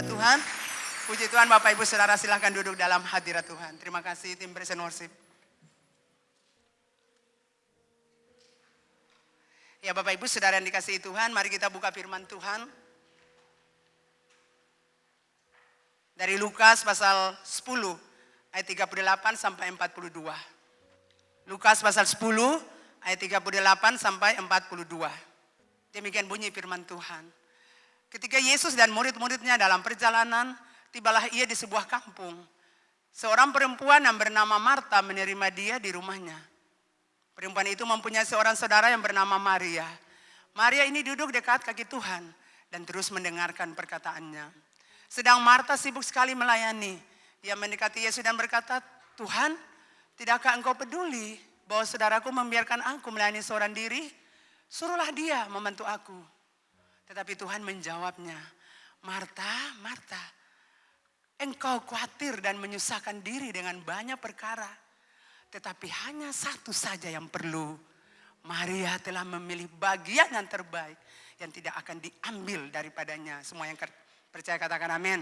nama Tuhan. Puji Tuhan, Bapak Ibu Saudara, silahkan duduk dalam hadirat Tuhan. Terima kasih tim Praise and Worship. Ya Bapak Ibu Saudara yang dikasihi Tuhan, mari kita buka firman Tuhan. Dari Lukas pasal 10 ayat 38 sampai 42. Lukas pasal 10 ayat 38 sampai 42. Demikian bunyi firman Tuhan. Ketika Yesus dan murid-muridnya dalam perjalanan, tibalah ia di sebuah kampung. Seorang perempuan yang bernama Marta menerima dia di rumahnya. Perempuan itu mempunyai seorang saudara yang bernama Maria. Maria ini duduk dekat kaki Tuhan dan terus mendengarkan perkataannya. Sedang Marta sibuk sekali melayani. Ia mendekati Yesus dan berkata, Tuhan, tidakkah engkau peduli bahwa saudaraku membiarkan aku melayani seorang diri? Suruhlah dia membantu aku. Tetapi Tuhan menjawabnya, Marta, Marta, engkau khawatir dan menyusahkan diri dengan banyak perkara. Tetapi hanya satu saja yang perlu. Maria telah memilih bagian yang terbaik yang tidak akan diambil daripadanya. Semua yang percaya katakan amin.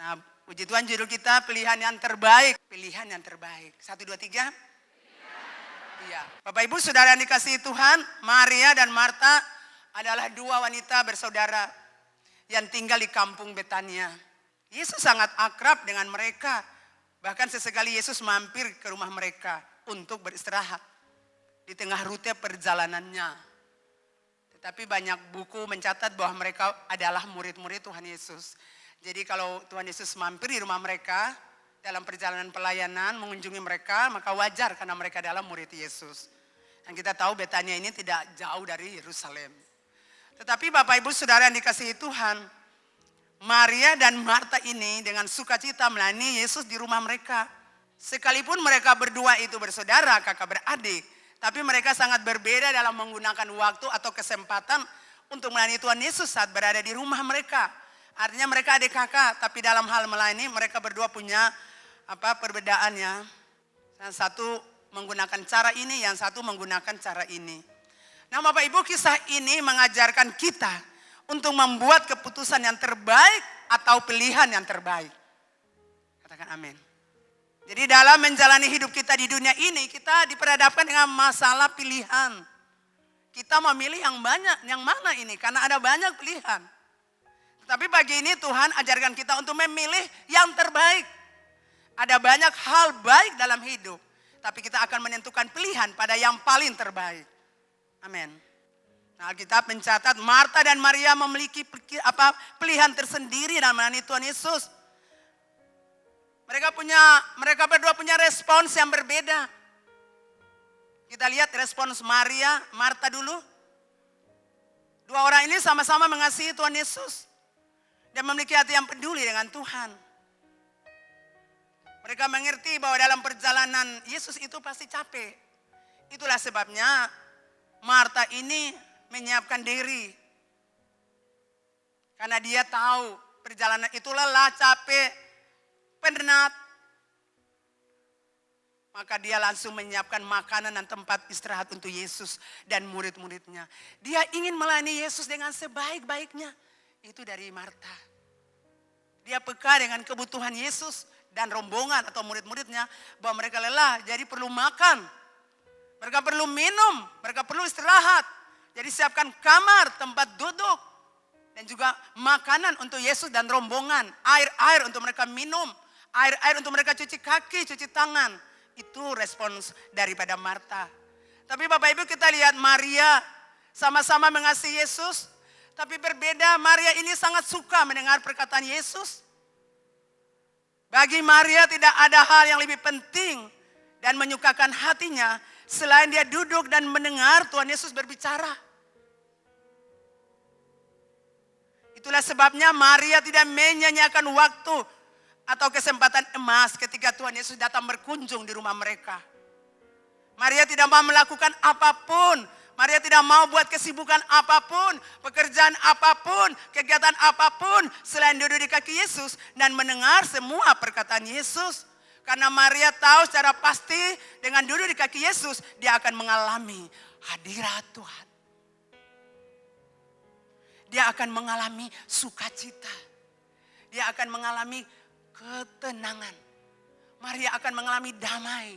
Nah, puji Tuhan, judul kita pilihan yang terbaik. Pilihan yang terbaik. 1, 2, 3. Iya. Bapak Ibu Saudara yang dikasihi Tuhan, Maria dan Marta adalah dua wanita bersaudara yang tinggal di kampung Betania. Yesus sangat akrab dengan mereka. Bahkan sesekali Yesus mampir ke rumah mereka untuk beristirahat di tengah rute perjalanannya. Tetapi banyak buku mencatat bahwa mereka adalah murid-murid Tuhan Yesus. Jadi kalau Tuhan Yesus mampir di rumah mereka dalam perjalanan pelayanan mengunjungi mereka, maka wajar karena mereka adalah murid Yesus. Dan kita tahu Betania ini tidak jauh dari Yerusalem. Tetapi Bapak Ibu Saudara yang dikasihi Tuhan, Maria dan Marta ini dengan sukacita melayani Yesus di rumah mereka. Sekalipun mereka berdua itu bersaudara, kakak beradik, tapi mereka sangat berbeda dalam menggunakan waktu atau kesempatan untuk melayani Tuhan Yesus saat berada di rumah mereka. Artinya mereka adik kakak, tapi dalam hal melayani mereka berdua punya perbedaannya. Yang satu menggunakan cara ini, yang satu menggunakan cara ini. Nah Bapak Ibu, kisah ini mengajarkan kita untuk membuat keputusan yang terbaik atau pilihan yang terbaik. Katakan amin. Jadi dalam menjalani hidup kita di dunia ini, kita diperhadapkan dengan masalah pilihan. Kita memilih yang banyak, yang mana ini? Karena ada banyak pilihan. Tetapi pagi ini Tuhan ajarkan kita untuk memilih yang terbaik. Ada banyak hal baik dalam hidup, tapi kita akan menentukan pilihan pada yang paling terbaik. Amin. Nah, Alkitab mencatat Marta dan Maria memiliki pilihan tersendiri dalam melayani Tuhan Yesus. Mereka berdua punya respons yang berbeda. Kita lihat respons Marta dulu. Dua orang ini sama-sama mengasihi Tuhan Yesus dan memiliki hati yang peduli dengan Tuhan. Mereka mengerti bahwa dalam perjalanan Yesus itu pasti capek. Itulah sebabnya Marta ini menyiapkan diri. Karena dia tahu perjalanan itu lelah, capek, penat. Maka dia langsung menyiapkan makanan dan tempat istirahat untuk Yesus dan murid-muridnya. Dia ingin melayani Yesus dengan sebaik-baiknya. Itu dari Marta. Dia peka dengan kebutuhan Yesus dan rombongan atau murid-muridnya bahwa mereka lelah, jadi perlu makan. Mereka perlu minum, mereka perlu istirahat. Jadi siapkan kamar, tempat duduk. Dan juga makanan untuk Yesus dan rombongan. Air-air untuk mereka minum. Air-air untuk mereka cuci kaki, cuci tangan. Itu respons daripada Marta. Tapi Bapak Ibu kita lihat Maria sama-sama mengasihi Yesus. Tapi berbeda, Maria ini sangat suka mendengar perkataan Yesus. Bagi Maria tidak ada hal yang lebih penting dan menyukakan hatinya selain dia duduk dan mendengar Tuhan Yesus berbicara. Itulah sebabnya Maria tidak menyanyiakan waktu atau kesempatan emas ketika Tuhan Yesus datang berkunjung di rumah mereka. Maria tidak mau melakukan apapun. Maria tidak mau buat kesibukan apapun, pekerjaan apapun, kegiatan apapun selain duduk di kaki Yesus dan mendengar semua perkataan Yesus. Karena Maria tahu secara pasti dengan duduk di kaki Yesus dia akan mengalami hadirat Tuhan. Dia akan mengalami sukacita. Dia akan mengalami ketenangan. Maria akan mengalami damai.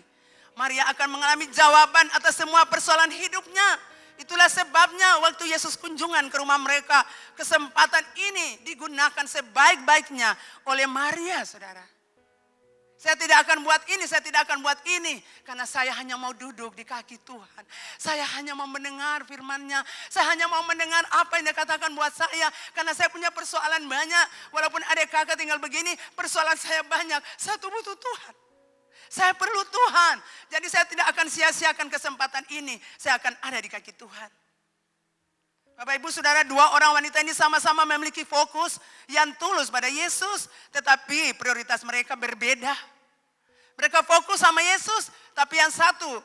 Maria akan mengalami jawaban atas semua persoalan hidupnya. Itulah sebabnya waktu Yesus kunjungan ke rumah mereka, kesempatan ini digunakan sebaik-baiknya oleh Maria, saudara. Saya tidak akan buat ini, saya tidak akan buat ini. Karena saya hanya mau duduk di kaki Tuhan. Saya hanya mau mendengar firman-Nya. Saya hanya mau mendengar apa yang Dia katakan buat saya. Karena saya punya persoalan banyak. Walaupun adik kakak tinggal begini, persoalan saya banyak. Saya butuh Tuhan. Saya perlu Tuhan. Jadi saya tidak akan sia-siakan kesempatan ini. Saya akan ada di kaki Tuhan. Bapak Ibu Saudara, dua orang wanita ini sama-sama memiliki fokus yang tulus pada Yesus. Tetapi prioritas mereka berbeda. Mereka fokus sama Yesus. Tapi yang satu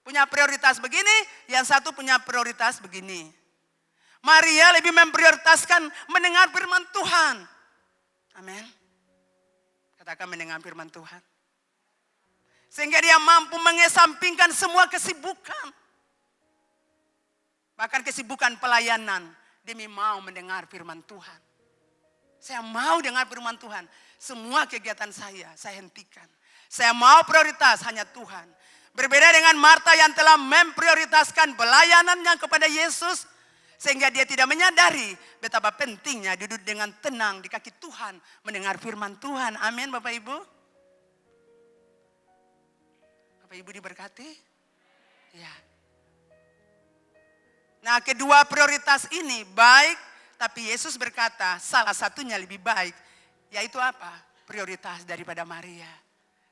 punya prioritas begini. Yang satu punya prioritas begini. Maria lebih memprioritaskan mendengar firman Tuhan. Amin. Katakan mendengar firman Tuhan. Sehingga dia mampu mengesampingkan semua kesibukan. Bahkan kesibukan pelayanan demi mau mendengar firman Tuhan. Saya mau dengar firman Tuhan. Semua kegiatan saya hentikan. Saya mau prioritas hanya Tuhan. Berbeda dengan Marta yang telah memprioritaskan pelayanannya kepada Yesus. Sehingga dia tidak menyadari betapa pentingnya duduk dengan tenang di kaki Tuhan. Mendengar firman Tuhan. Amin Bapak Ibu. Bapak Ibu diberkati? Ya. Nah, kedua prioritas ini baik, tapi Yesus berkata salah satunya lebih baik. Yaitu apa? Prioritas daripada Maria.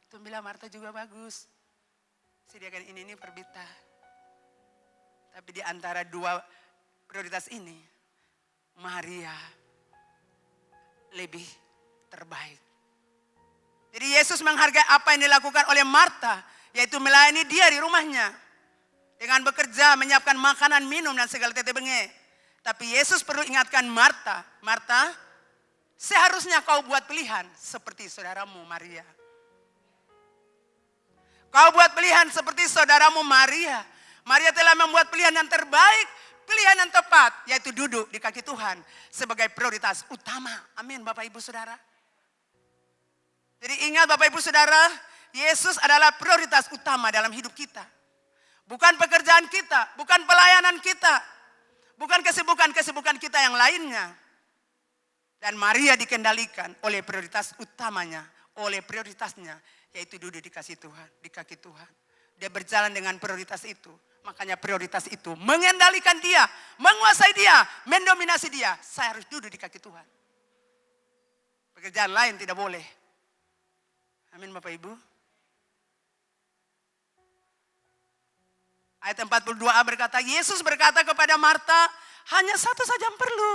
Itu bilang Marta juga bagus. Sediakan ini perbita. Tapi di antara dua prioritas ini, Maria lebih terbaik. Jadi Yesus menghargai apa yang dilakukan oleh Marta. Yaitu melayani dia di rumahnya. Dengan bekerja, menyiapkan makanan, minum, dan segala tete benge. Tapi Yesus perlu ingatkan Marta. Marta, seharusnya kau buat pilihan seperti saudaramu Maria. Kau buat pilihan seperti saudaramu Maria. Maria telah membuat pilihan yang terbaik. Pilihan yang tepat, yaitu duduk di kaki Tuhan. Sebagai prioritas utama. Amin Bapak Ibu Saudara. Jadi ingat Bapak Ibu Saudara, Yesus adalah prioritas utama dalam hidup kita. Bukan pekerjaan kita, bukan pelayanan kita. Bukan kesibukan-kesibukan kita yang lainnya. Dan Maria dikendalikan oleh prioritas utamanya, oleh prioritasnya. Yaitu duduk di kaki Tuhan, di kaki Tuhan. Dia berjalan dengan prioritas itu. Makanya prioritas itu mengendalikan dia, menguasai dia, mendominasi dia. Saya harus duduk di kaki Tuhan. Pekerjaan lain tidak boleh. Amin Bapak Ibu. Ayat 42a berkata, Yesus berkata kepada Marta, hanya satu saja yang perlu.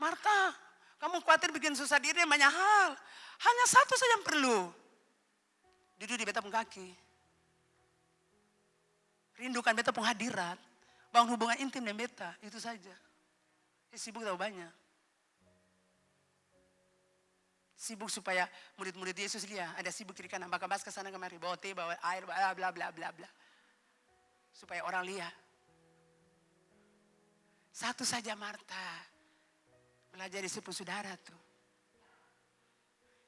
Marta, kamu khawatir bikin susah diri banyak hal. Hanya satu saja yang perlu. Duduk di beta pun kaki. Rindukan beta pun hadirat. Bangun hubungan intim dengan beta, itu saja. Sibuk tahu banyak. Sibuk supaya murid-murid Yesus lihat, ada sibuk kiri kanan, bakal ke sana kemari, bawa teh, bawa air, bla bla bla bla bla. Supaya orang lihat. Satu saja Marta. Pelajari sepuluh saudara tuh.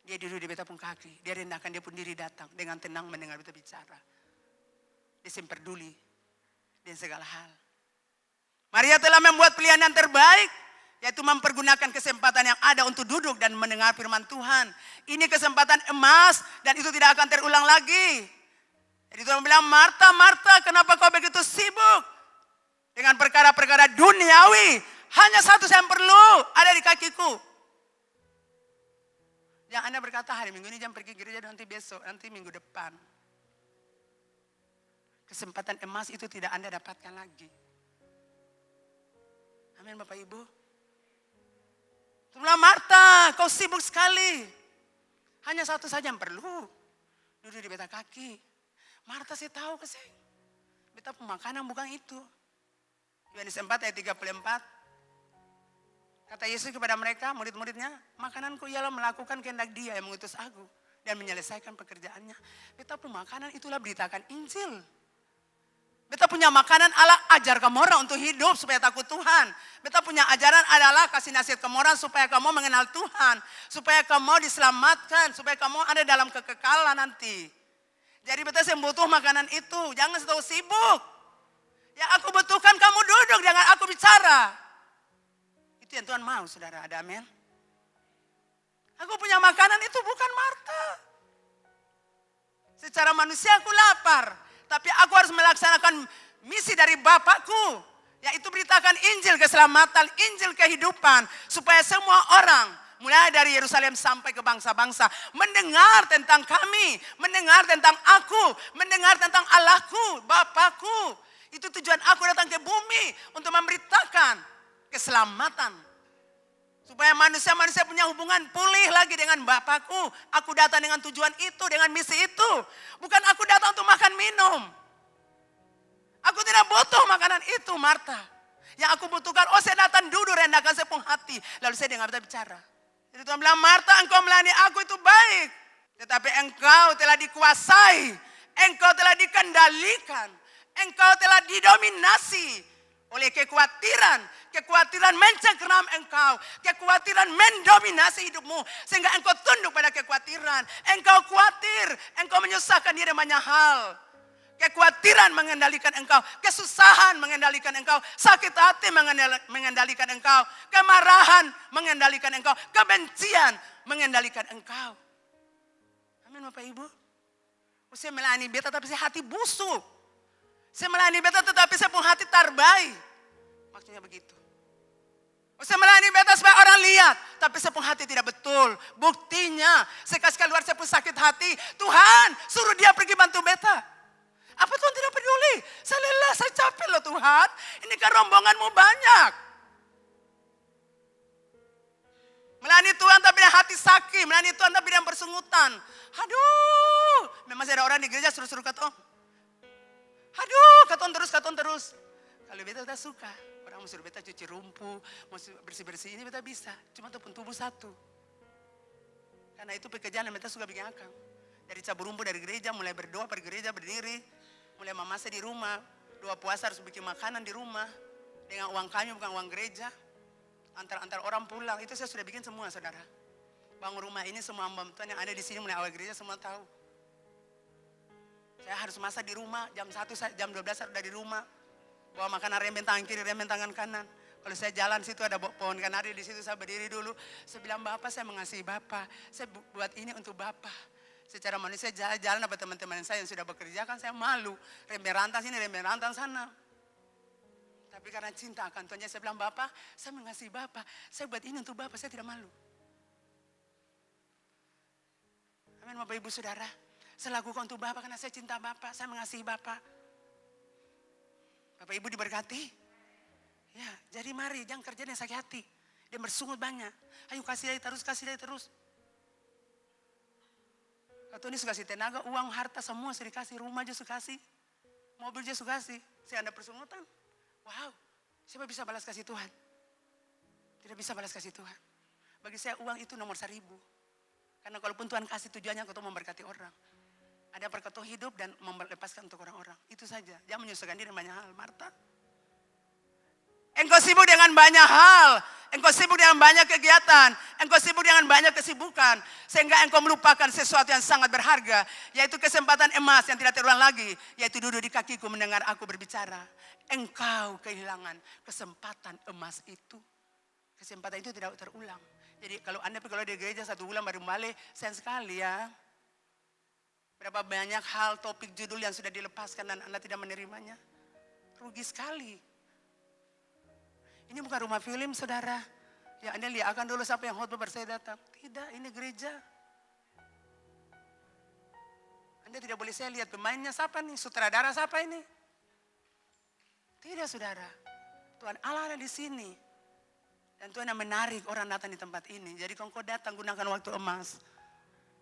Dia duduk di beta pun kaki. Dia rendahkan dia pun diri datang. Dengan tenang mendengar beta bicara. Dia peduli. Dan segala hal. Maria telah membuat pilihan yang terbaik. Yaitu mempergunakan kesempatan yang ada untuk duduk dan mendengar firman Tuhan. Ini kesempatan emas. Dan itu tidak akan terulang lagi. Jadi Tuhan bilang, Marta, Marta, kenapa kau begitu sibuk? Dengan perkara-perkara duniawi. Hanya satu yang perlu, ada di kakiku. Yang Anda berkata, hari Minggu ini jam pergi gereja, nanti besok, nanti minggu depan. Kesempatan emas itu tidak Anda dapatkan lagi. Amin Bapak Ibu. Tuhan bilang, Marta, kau sibuk sekali. Hanya satu saja yang perlu. Duduk di beta kaki. Marta saya tahu keseng. Beta pemakanan bukan itu. Yohanes 4 ayat 34. Kata Yesus kepada mereka, murid-muridnya, makananku ialah melakukan kehendak Dia yang mengutus aku. Dan menyelesaikan pekerjaannya. Beta pemakanan itulah beritakan Injil. Beta punya makanan Allah ajar kamu orang untuk hidup supaya takut Tuhan. Beta punya ajaran adalah kasih nasihat kamu orang supaya kamu mengenal Tuhan. Supaya kamu diselamatkan, supaya kamu ada dalam kekekalan nanti. Jadi beta butuh makanan itu, jangan selalu sibuk. Yang aku butuhkan kamu duduk, jangan aku bicara. Itu yang Tuhan mau, saudara, ada amin. Aku punya makanan itu bukan Marta. Secara manusia aku lapar, tapi aku harus melaksanakan misi dari Bapakku, yaitu beritakan Injil keselamatan, Injil kehidupan, supaya semua orang mulai dari Yerusalem sampai ke bangsa-bangsa mendengar tentang kami, mendengar tentang aku, mendengar tentang Allahku, Bapakku. Itu tujuan aku datang ke bumi untuk memberitakan keselamatan. Supaya manusia-manusia punya hubungan pulih lagi dengan Bapakku. Aku datang dengan tujuan itu, dengan misi itu. Bukan aku datang untuk makan minum. Aku tidak butuh makanan itu, Marta. Yang aku butuhkan, saya datang duduk rendahkan sepung hati. Lalu saya dengar beta bicara. Jadi Tuhan bilang, Marta, engkau melayani aku itu baik. Tetapi engkau telah dikuasai. Engkau telah dikendalikan. Engkau telah didominasi oleh kekhawatiran. Kekhawatiran mencengkeram engkau. Kekhawatiran mendominasi hidupmu. Sehingga engkau tunduk pada kekhawatiran. Engkau khawatir. Engkau menyusahkan diri banyak hal. Kekhawatiran mengendalikan engkau. Kesusahan mengendalikan engkau. Sakit hati mengendalikan engkau. Kemarahan mengendalikan engkau. Kebencian mengendalikan engkau. Amin Bapak Ibu. Saya melayani beta tapi saya hati busuk. Saya melayani beta tetapi saya pun hati tarbai. Maksudnya begitu. Saya melayani beta supaya orang lihat. Tapi saya pun hati tidak betul. Buktinya saya kasih keluar saya pun sakit hati. Tuhan suruh dia pergi bantu beta. Apa Tuhan tidak peduli? Saya lelah, saya capek loh Tuhan. Ini kan rombonganmu banyak. Melayani Tuhan tapi hati sakit. Melayani Tuhan tapi yang bersungutan. Aduh. Memang ada orang di gereja suruh-suruh katong. Aduh, katon terus. Kalau beta suka, orang mau suruh beta cuci rumput, mau bersih-bersih ini beta bisa. Cuma itu pun tubuh satu. Karena itu pekerjaan yang beta suka bikin akang. Dari cabur rumput dari gereja, mulai berdoa pergi gereja berdiri, mulai memasak di rumah, doa puasa harus bikin makanan di rumah, dengan uang kami bukan uang gereja. Antar orang pulang, itu saya sudah bikin semua saudara. Bangun rumah ini semua hamba Tuhan yang ada di sini mulai awal gereja semua tahu. Saya harus masak di rumah, jam 1, jam 12 saya udah di rumah. Bawa makanan remben tangan kiri, remben tangan kanan. Kalau saya jalan situ ada pohon kanari di situ saya berdiri dulu. Saya bilang Bapak saya mengasihi Bapak. Saya buat ini untuk Bapak. Secara manusia jalan apa teman-teman saya yang sudah bekerja kan saya malu. Remben rantan sini, remben rantan sana. Tapi karena cinta akan Tuhan saya bilang Bapak saya mengasihi Bapak. Saya buat ini untuk Bapak, saya tidak malu. Amin Bapak Ibu Saudara. Saya lakukan untuk Bapak karena saya cinta Bapak, saya mengasihi Bapak. Bapak Ibu diberkati. Ya, jadi mari jangan kerja yang sakit hati. Dia bersungut banyak. Ayo kasih dia terus. Atau ini suka kasih tenaga, uang, harta semua saya dikasih, rumah aja suka kasih. Mobil aja suka kasih. Saya ada persungutan. Wow, siapa bisa balas kasih Tuhan? Tidak bisa balas kasih Tuhan. Bagi saya uang itu nomor 1000. Karena kalaupun Tuhan kasih tujuannya untuk memberkati orang. Ada perkatu hidup dan melepaskan untuk orang-orang. Itu saja. Jangan menyusahkan diri banyak hal. Marta. Engkau sibuk dengan banyak hal. Engkau sibuk dengan banyak kegiatan. Engkau sibuk dengan banyak kesibukan. Sehingga engkau melupakan sesuatu yang sangat berharga. Yaitu kesempatan emas yang tidak terulang lagi. Yaitu duduk di kakiku mendengar aku berbicara. Engkau kehilangan kesempatan emas itu. Kesempatan itu tidak terulang. Jadi kalau Anda pergi di gereja 1 bulan baru balik. Sayang sekali ya. Berapa banyak hal, topik, judul yang sudah dilepaskan dan Anda tidak menerimanya. Rugi sekali. Ini bukan rumah film saudara. Ya Anda lihat akan dulu siapa yang khotbah saya datang. Tidak, ini gereja. Anda tidak boleh saya lihat pemainnya siapa nih, sutradara siapa ini. Tidak saudara. Tuhan Allah ada di sini. Dan Tuhan yang menarik orang datang di tempat ini. Jadi kalau kau datang gunakan waktu emas.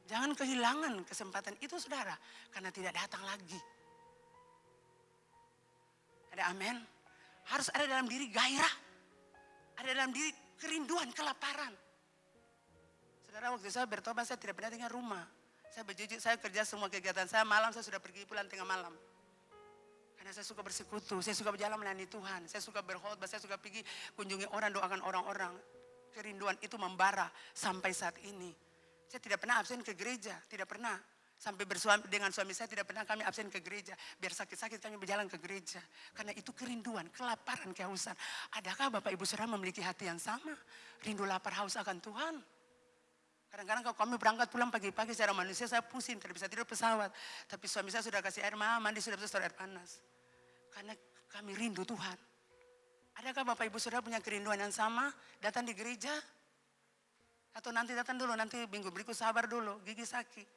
Jangan kehilangan kesempatan itu saudara. Karena tidak datang lagi. Ada amin. Harus ada dalam diri gairah. Ada dalam diri kerinduan, kelaparan. Saudara waktu saya bertobat saya tidak pernah tinggal rumah. Saya berjujur, saya kerja semua kegiatan saya malam saya sudah pergi pulang tengah malam. Karena saya suka bersekutu, saya suka berjalan melayani Tuhan, saya suka berkhotbah, saya suka pergi kunjungi orang, doakan orang-orang. Kerinduan itu membara sampai saat ini. Saya tidak pernah absen ke gereja, tidak pernah. Sampai dengan suami saya tidak pernah kami absen ke gereja. Biar sakit-sakit kami berjalan ke gereja. Karena itu kerinduan, kelaparan, kehausan. Adakah Bapak Ibu Saudara memiliki hati yang sama? Rindu lapar haus akan Tuhan. Kadang-kadang kalau kami berangkat pulang pagi-pagi secara manusia saya pusing, tidak bisa tidur pesawat. Tapi suami saya sudah kasih air mandi, sudah bisa air panas. Karena kami rindu Tuhan. Adakah Bapak Ibu Saudara punya kerinduan yang sama? Datang di gereja? Atau nanti datang dulu, nanti minggu berikut sabar dulu, gigi sakit.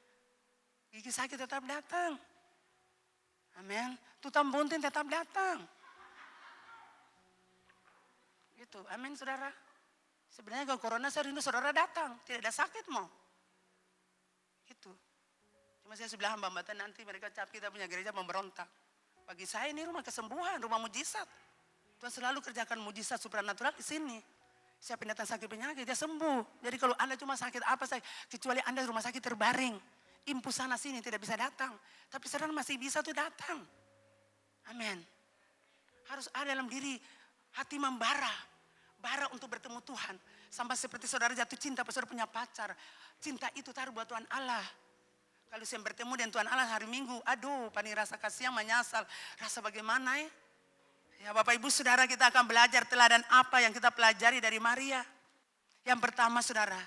Gigi sakit tetap datang. Amin. Tutam bunting tetap datang. Gitu, amin saudara. Sebenarnya kalau corona saya rindu saudara datang, tidak ada sakit mau. Gitu. Cuma saya sebelah hamba-hamba nanti mereka cap kita punya gereja memberontak. Bagi saya ini rumah kesembuhan, rumah mujizat. Tuhan selalu kerjakan mujizat supranatural di sini. Siapa yang datang sakit penyakit, dia sembuh. Jadi kalau Anda cuma sakit apa saja, kecuali Anda rumah sakit terbaring. Impus sana sini tidak bisa datang. Tapi saudara masih bisa tuh datang. Amin. Harus ada dalam diri hati membara. Bara untuk bertemu Tuhan. Sampai seperti saudara jatuh cinta, saudara punya pacar. Cinta itu taruh buat Tuhan Allah. Kalau saya bertemu dengan Tuhan Allah hari Minggu, aduh, paling rasa kasihan menyesal. Rasa bagaimana ya? Ya Bapak Ibu Saudara, kita akan belajar teladan apa yang kita pelajari dari Maria. Yang pertama saudara,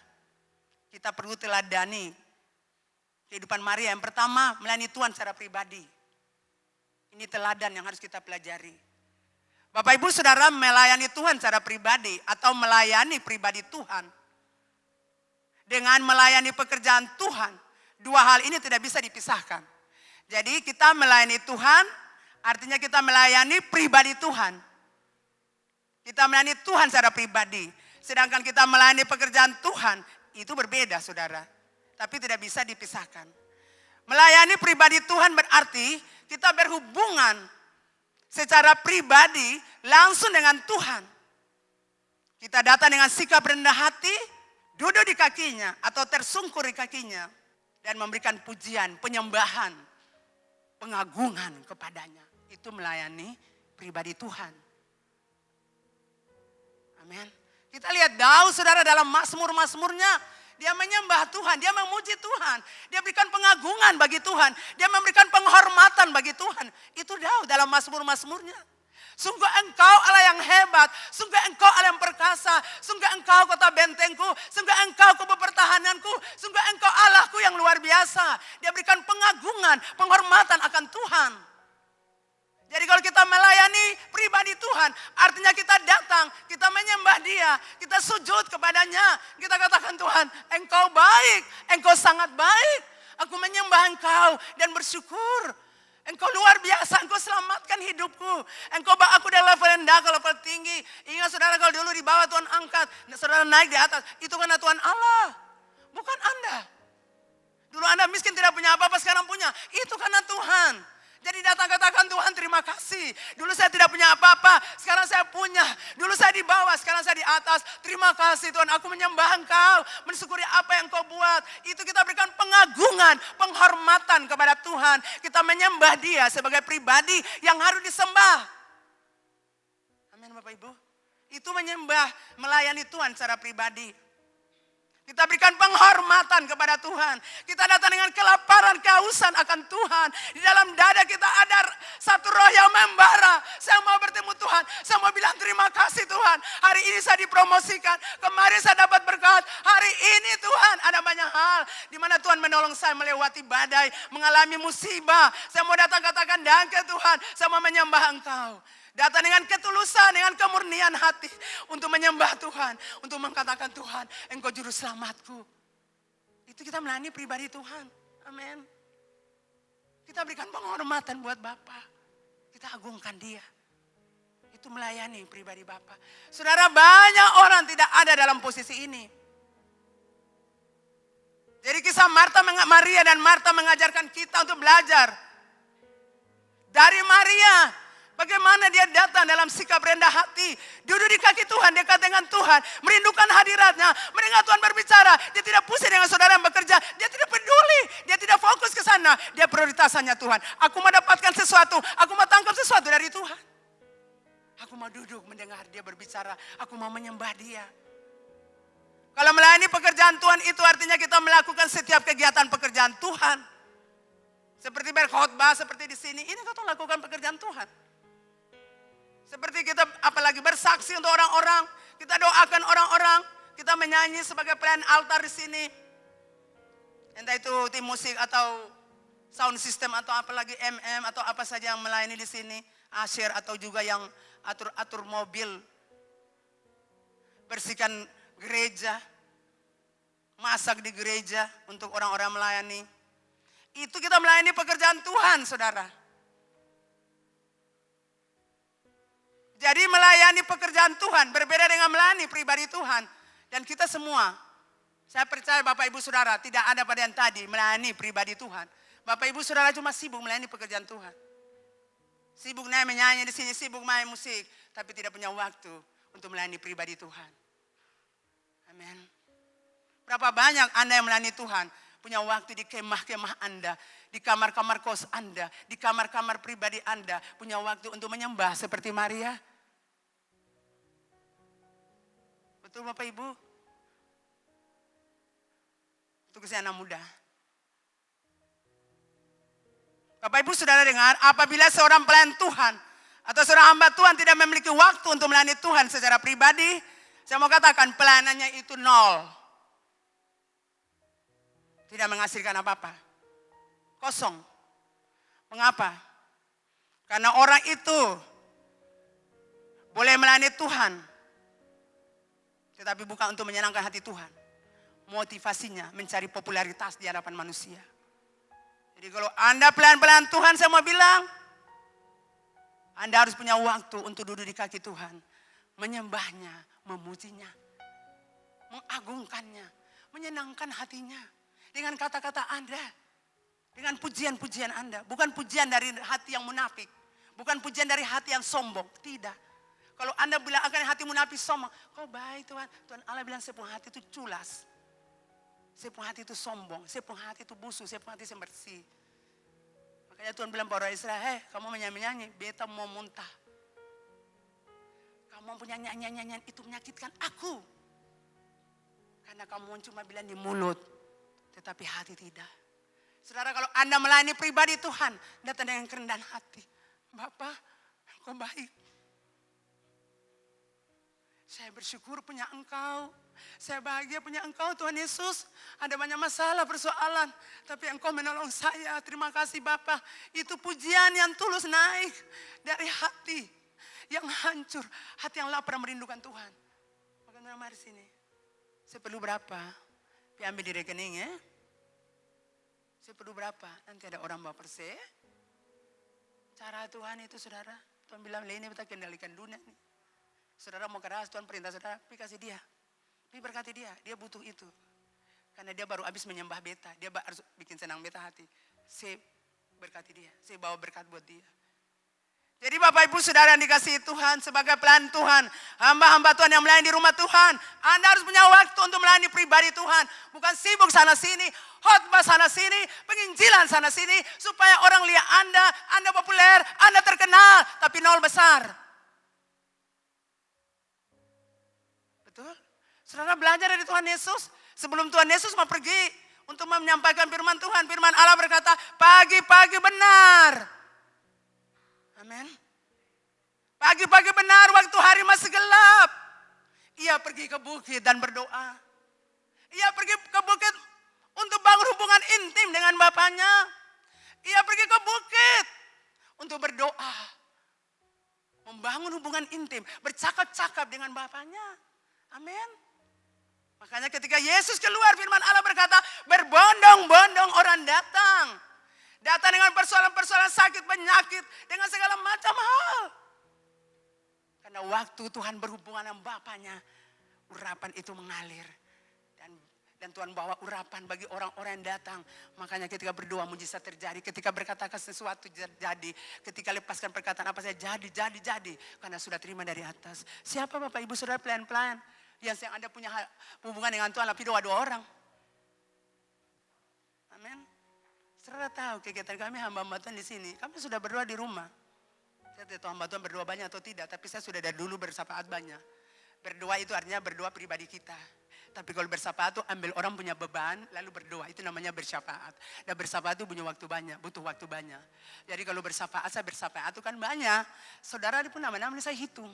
kita perlu teladani kehidupan Maria. Yang pertama, melayani Tuhan secara pribadi. Ini teladan yang harus kita pelajari. Bapak Ibu Saudara, melayani Tuhan secara pribadi atau melayani pribadi Tuhan dengan melayani pekerjaan Tuhan, dua hal ini tidak bisa dipisahkan. Jadi kita melayani Tuhan, artinya kita melayani pribadi Tuhan. Kita melayani Tuhan secara pribadi. Sedangkan kita melayani pekerjaan Tuhan, itu berbeda saudara. Tapi tidak bisa dipisahkan. Melayani pribadi Tuhan berarti kita berhubungan secara pribadi langsung dengan Tuhan. Kita datang dengan sikap rendah hati, duduk di kakinya atau tersungkur di kakinya. Dan memberikan pujian, penyembahan, pengagungan kepadanya. Itu melayani pribadi Tuhan. Amin. Kita lihat Daud saudara dalam mazmur-mazmurnya. Dia menyembah Tuhan, dia memuji Tuhan. Dia berikan pengagungan bagi Tuhan. Dia memberikan penghormatan bagi Tuhan. Itu Daud dalam mazmur-mazmurnya. Sungguh engkau Allah yang hebat. Sungguh engkau Allah yang perkasa. Sungguh engkau kota bentengku. Sungguh engkau kubu pertahananku. Sungguh engkau Allahku yang luar biasa. Dia berikan pengagungan, penghormatan akan Tuhan. Jadi kalau kita melayani pribadi Tuhan, artinya kita datang, kita menyembah Dia, kita sujud kepadanya. Kita katakan Tuhan, engkau baik, engkau sangat baik. Aku menyembah engkau dan bersyukur. Engkau luar biasa, engkau selamatkan hidupku. Engkau bawa aku dari level rendah ke level tinggi. Ingat saudara kalau dulu di bawah Tuhan angkat, saudara naik di atas. Itu karena Tuhan Allah, bukan Anda. Dulu Anda miskin tidak punya apa-apa, sekarang punya. Itu karena Tuhan. Jadi datang katakan Tuhan terima kasih. Dulu saya tidak punya apa-apa, sekarang saya punya. Dulu saya di bawah, sekarang saya di atas. Terima kasih Tuhan, aku menyembah Engkau. Mensyukuri apa yang Kau buat. Itu kita berikan pengagungan, penghormatan kepada Tuhan. Kita menyembah Dia sebagai pribadi yang harus disembah. Amin Bapak Ibu. Itu menyembah, melayani Tuhan secara pribadi. Kita berikan penghormatan kepada Tuhan. Kita datang dengan kelaparan, kehausan akan Tuhan. Di dalam dada kita ada satu roh yang membara. Saya mau bertemu Tuhan. Saya mau bilang terima kasih Tuhan. Hari ini saya dipromosikan. Kemarin saya dapat berkat. Hari ini Tuhan ada banyak hal. Di mana Tuhan menolong saya melewati badai. Mengalami musibah. Saya mau datang katakan danke Tuhan. Saya mau menyembah Engkau. Datang dengan ketulusan, dengan kemurnian hati. Untuk menyembah Tuhan. Untuk mengatakan Tuhan, Engkau juru selamatku. Itu kita melayani pribadi Tuhan. Amin. Kita berikan penghormatan buat Bapa. Kita agungkan Dia. Itu melayani pribadi Bapa. Saudara, banyak orang tidak ada dalam posisi ini. Jadi kisah Maria dan Marta mengajarkan kita untuk belajar. Dari Maria, Bagaimana dia datang dalam sikap rendah hati. Duduk di kaki Tuhan, dekat dengan Tuhan. Merindukan hadiratnya. Mendengar Tuhan berbicara. Dia tidak pusing dengan saudara yang bekerja. Dia tidak peduli. Dia tidak fokus ke sana. Dia prioritasannya Tuhan. Aku mau dapatkan sesuatu. Aku mau tangkap sesuatu dari Tuhan. Aku mau duduk mendengar dia berbicara. Aku mau menyembah dia. Kalau melayani pekerjaan Tuhan itu artinya kita melakukan setiap kegiatan pekerjaan Tuhan. Seperti berkhotbah, seperti di sini. Ini kita lakukan pekerjaan Tuhan. Seperti kita apalagi bersaksi untuk orang-orang. Kita doakan orang-orang. Kita menyanyi sebagai pelayan altar di sini. Entah itu tim musik atau sound system atau apalagi MM atau apa saja yang melayani di sini. Asyir atau juga yang atur-atur mobil. Bersihkan gereja. Masak di gereja untuk orang-orang melayani. Itu kita melayani pekerjaan Tuhan, saudara. Jadi melayani pekerjaan Tuhan berbeda dengan melayani pribadi Tuhan. Dan kita semua, saya percaya Bapak Ibu Saudara tidak ada pada yang tadi melayani pribadi Tuhan. Bapak Ibu Saudara cuma sibuk melayani pekerjaan Tuhan. Sibuk menyanyi di sini, sibuk main musik. Tapi tidak punya waktu untuk melayani pribadi Tuhan. Amin. Berapa banyak Anda yang melayani Tuhan punya waktu di kemah-kemah Anda. Di kamar-kamar kos Anda, di kamar-kamar pribadi Anda. Punya waktu untuk menyembah seperti Maria. Betul Bapak Ibu? Itu usia anak muda. Bapak Ibu Saudara dengar, apabila seorang pelayan Tuhan atau seorang hamba Tuhan tidak memiliki waktu untuk melayani Tuhan secara pribadi, saya mau katakan pelayanannya itu nol. Tidak menghasilkan apa-apa. Kosong. Mengapa? Karena orang itu boleh melayani Tuhan. Tetapi bukan untuk menyenangkan hati Tuhan. Motivasinya mencari popularitas di hadapan manusia. Jadi kalau Anda pelayan-pelayan Tuhan, saya mau bilang. Anda harus punya waktu untuk duduk di kaki Tuhan. Menyembahnya, memujinya. Mengagungkannya. Menyenangkan hatinya. Dengan kata-kata Anda. Dengan pujian-pujian Anda. Bukan pujian dari hati yang munafik. Bukan pujian dari hati yang sombong. Tidak. Kalau Anda bilang akan hati munafik sombong. Kau baik Tuhan. Tuhan Allah bilang saya punya hati itu culas. Saya punya hati itu sombong. Saya punya hati itu busuk. Saya punya hati yang bersih. Makanya Tuhan bilang pada orang Israel. Hei kamu menyanyi-nyanyi. Beta mau muntah. Kamu punya nyanyian-nyanyian itu menyakitkan aku. Karena kamu cuma bilang di mulut. Tetapi hati tidak. Saudara kalau Anda melayani pribadi Tuhan. Datang dengan kerendahan hati. Bapak, Engkau baik. Saya bersyukur punya Engkau. Saya bahagia punya Engkau Tuhan Yesus. Ada banyak masalah, persoalan. Tapi Engkau menolong saya. Terima kasih Bapak. Itu pujian yang tulus naik dari hati yang hancur. Hati yang lapar merindukan Tuhan. Bagaimana mari sini. Saya perlu berapa? Ambil di rekening ya. Saya perlu berapa? Nanti ada orang bawa perse. Cara Tuhan itu saudara. Tuhan bilang ini kita kendalikan dunia nih. Saudara mau keras Tuhan perintah saudara. Tapi kasih dia. Tapi berkati dia. Dia butuh itu. Karena dia baru habis menyembah beta. Dia harus bikin senang beta hati. Saya berkati dia. Saya bawa berkat buat dia. Jadi Bapak Ibu Saudara yang dikasihi Tuhan sebagai pelayan Tuhan. Hamba-hamba Tuhan yang melayani di rumah Tuhan. Anda harus punya waktu untuk melayani pribadi Tuhan. Bukan sibuk sana sini, khotbah sana sini, penginjilan sana sini. Supaya orang lihat Anda populer, Anda terkenal. Tapi nol besar. Betul? Saudara belajar dari Tuhan Yesus. Sebelum Tuhan Yesus mau pergi untuk menyampaikan firman Tuhan. Firman Allah berkata, pagi-pagi benar. Amin. Pagi-pagi benar waktu hari masih gelap. Ia pergi ke bukit dan berdoa. Ia pergi ke bukit untuk bangun hubungan intim dengan Bapaknya. Ia pergi ke bukit untuk berdoa. Membangun hubungan intim. Bercakap-cakap dengan Bapaknya. Amin. Makanya ketika Yesus keluar firman Allah berkata. Berbondong-bondong orang datang. Datang dengan persoalan-persoalan sakit, penyakit. Dengan segala macam hal. Karena waktu Tuhan berhubungan dengan Bapaknya. Urapan itu mengalir. Dan Dan Tuhan bawa urapan bagi orang-orang yang datang. Makanya ketika berdoa mujizat terjadi. Ketika berkatakan sesuatu jadi. Ketika lepaskan perkataan apa saja jadi. Karena sudah terima dari atas. Siapa Bapak Ibu Saudara pelayan-pelayan yang Anda punya hubungan dengan Tuhan tapi doa-doa orang. Amin. Saudara tahu kegiatan kami hamba-hamba Tuhan di sini. Kami sudah berdoa di rumah. Saya tidak tahu hamba Tuhan berdoa banyak atau tidak. Tapi saya sudah dari dulu bersafaat banyak. Berdoa itu artinya berdoa pribadi kita. Tapi kalau bersyafaat itu ambil orang punya beban lalu berdoa. Itu namanya bersyafaat. Dan bersyafaat itu punya waktu banyak, butuh waktu banyak. Jadi kalau bersyafaat, saya bersyafaat itu kan banyak. Saudara pun nama-namanya saya hitung.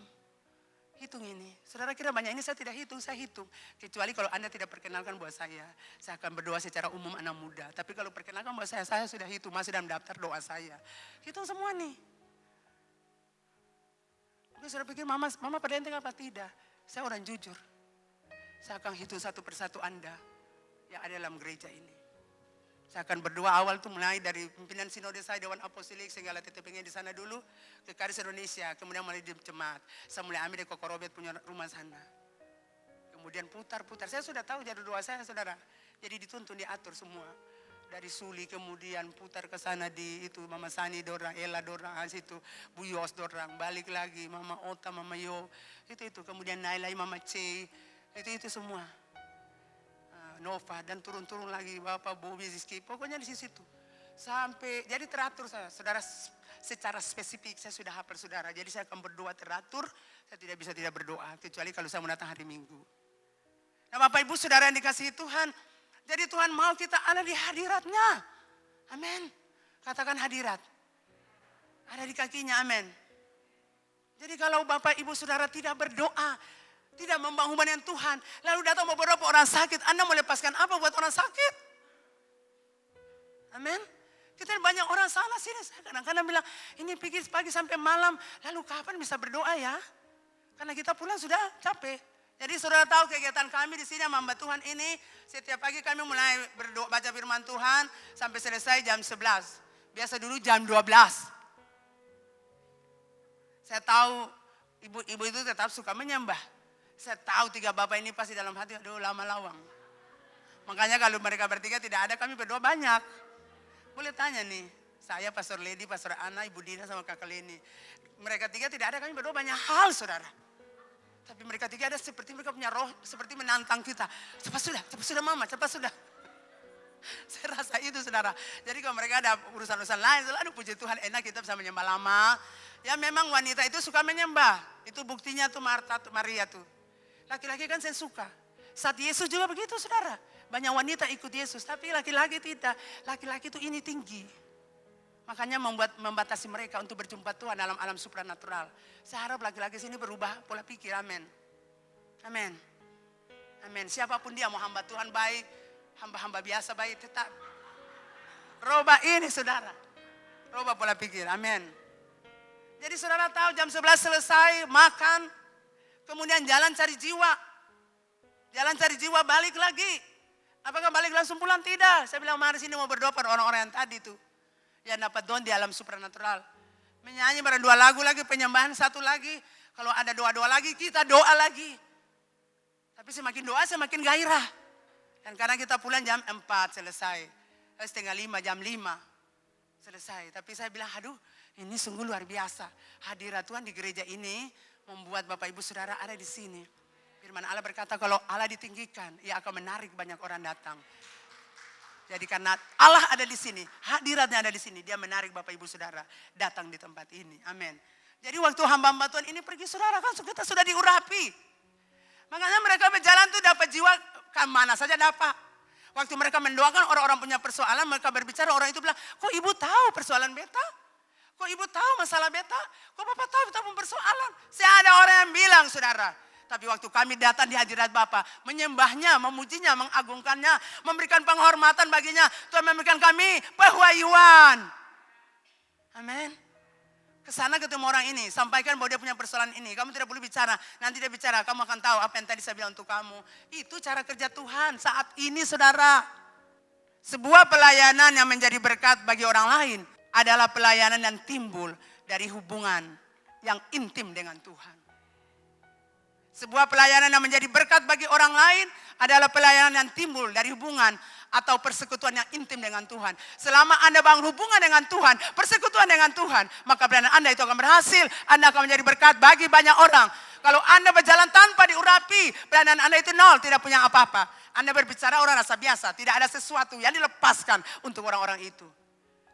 Hitung ini. Saudara kira banyak ini saya tidak hitung, saya hitung. Kecuali kalau Anda tidak perkenalkan buat saya akan berdoa secara umum anak muda. Tapi kalau perkenalkan buat saya sudah hitung, masih dalam daftar doa saya. Hitung semua nih. Mungkin saudara pikir mama pada enteng apa? Tidak. Saya orang jujur. Saya akan hitung satu persatu Anda yang ada dalam gereja ini. Saya akan berdoa awal itu mulai dari pimpinan sinode saya, Dewan Apostolik, segala TTP-nya di sana dulu, ke Karis Indonesia, kemudian mulai di jemaat. Saya mulai ambil di Kokorobet punya rumah sana. Kemudian putar-putar, saya sudah tahu jadwal doa saya saudara. Jadi dituntun, diatur semua. Dari Suli kemudian putar ke sana di itu, Mama Sani dorang, Ella dorang, situ, Bu Yos dorang, balik lagi, Mama Ota, Mama Yo, itu. Kemudian Naila, Mama C, itu semua. Nova dan turun-turun lagi Bapak Bobi Rizky. Pokoknya di situ. Sampai jadi teratur saya. Saudara secara spesifik saya sudah hafal saudara. Jadi saya akan berdoa teratur. Saya tidak bisa tidak berdoa kecuali kalau saya mau datang hari Minggu. Nah Bapak Ibu Saudara yang dikasihi Tuhan. Jadi Tuhan mau kita ada di hadiratnya. Amin. Katakan hadirat. Ada di kakinya, amin. Jadi kalau Bapak Ibu Saudara tidak berdoa, tidak membangun hubungan dengan Tuhan. Lalu datang beberapa orang sakit. Anda mau lepaskan apa buat orang sakit? Amin. Kita banyak orang salah sini. Saya kadang-kadang bilang, ini pergi pagi sampai malam. Lalu kapan bisa berdoa ya? Karena kita pulang sudah capek. Jadi saudara tahu kegiatan kami di sini hamba Tuhan ini. Setiap pagi kami mulai berdoa, baca firman Tuhan. Sampai selesai jam 11. Biasa dulu jam 12. Saya tahu ibu-ibu itu tetap suka menyembah. Saya tahu 3 bapak ini pasti dalam hati, aduh lama lawang. Makanya kalau mereka bertiga tidak ada, kami berdoa banyak. Boleh tanya nih, saya, Pastor Lady, Pastor Ana, Ibu Dina sama Kakak Leni. Mereka 3 tidak ada, kami berdoa banyak hal saudara. Tapi mereka 3 ada seperti mereka punya roh, seperti menantang kita. Cepat sudah mama, cepat sudah. Saya rasa itu saudara. Jadi kalau mereka ada urusan-urusan lain, aduh puji Tuhan enak kita bisa menyembah lama. Ya memang wanita itu suka menyembah. Itu buktinya tuh Marta, tuh Maria tuh. Laki-laki kan saya suka. Saat Yesus juga begitu saudara. Banyak wanita ikut Yesus. Tapi laki-laki tidak. Laki-laki itu ini tinggi. Makanya membatasi mereka untuk berjumpa Tuhan dalam alam supranatural. Saya harap laki-laki sini berubah pola pikir. Amin. Amin. Amin. Siapapun dia mau hamba Tuhan baik. Hamba-hamba biasa baik. Tetap. Robah ini saudara. Robah pola pikir. Amin. Jadi saudara tahu jam 11 selesai makan. Kemudian jalan cari jiwa. Jalan cari jiwa balik lagi. Apakah balik langsung pulang? Tidak. Saya bilang mari sini mau berdoa pada orang-orang yang tadi itu. Yang dapat don di alam supranatural. Menyanyi pada 2 lagu lagi. Penyembahan 1 lagi. Kalau ada doa-doa lagi kita doa lagi. Tapi semakin doa semakin gairah. Dan karena kita pulang jam 4 selesai. 4:30 jam 5 selesai. Tapi saya bilang aduh ini sungguh luar biasa. Hadirat Tuhan di gereja ini membuat Bapak Ibu Saudara ada di sini. Firman Allah berkata kalau Allah ditinggikan, ia akan menarik banyak orang datang. Jadi karena Allah ada di sini, hadiratnya ada di sini, dia menarik Bapak Ibu Saudara datang di tempat ini. Amin. Jadi waktu hamba-hamba Tuhan ini pergi saudara kan kita sudah diurapi. Makanya mereka berjalan tuh dapat jiwa kan mana saja dapat. Waktu mereka mendoakan orang-orang punya persoalan, mereka berbicara, orang itu bilang, kok ibu tahu persoalan beta? Kok ibu tahu masalah beta? Kok bapak tahu beta punya persoalan? Saya ada orang yang bilang saudara. Tapi waktu kami datang di hadirat Bapa, menyembahnya, memujinya, mengagungkannya, memberikan penghormatan baginya. Tuhan memberikan kami pewahyuan. Amin. Kesana ketemu orang ini, sampaikan bahwa dia punya persoalan ini. Kamu tidak perlu bicara, nanti dia bicara, kamu akan tahu apa yang tadi saya bilang untuk kamu. Itu cara kerja Tuhan saat ini saudara. Sebuah pelayanan yang menjadi berkat bagi orang lain adalah pelayanan yang timbul dari hubungan yang intim dengan Tuhan. Sebuah pelayanan yang menjadi berkat bagi orang lain adalah pelayanan yang timbul dari hubungan atau persekutuan yang intim dengan Tuhan. Selama Anda bangun hubungan dengan Tuhan, persekutuan dengan Tuhan, maka pelayanan Anda itu akan berhasil. Anda akan menjadi berkat bagi banyak orang. Kalau Anda berjalan tanpa diurapi, pelayanan Anda itu nol, tidak punya apa-apa. Anda berbicara orang rasa biasa, tidak ada sesuatu yang dilepaskan untuk orang-orang itu.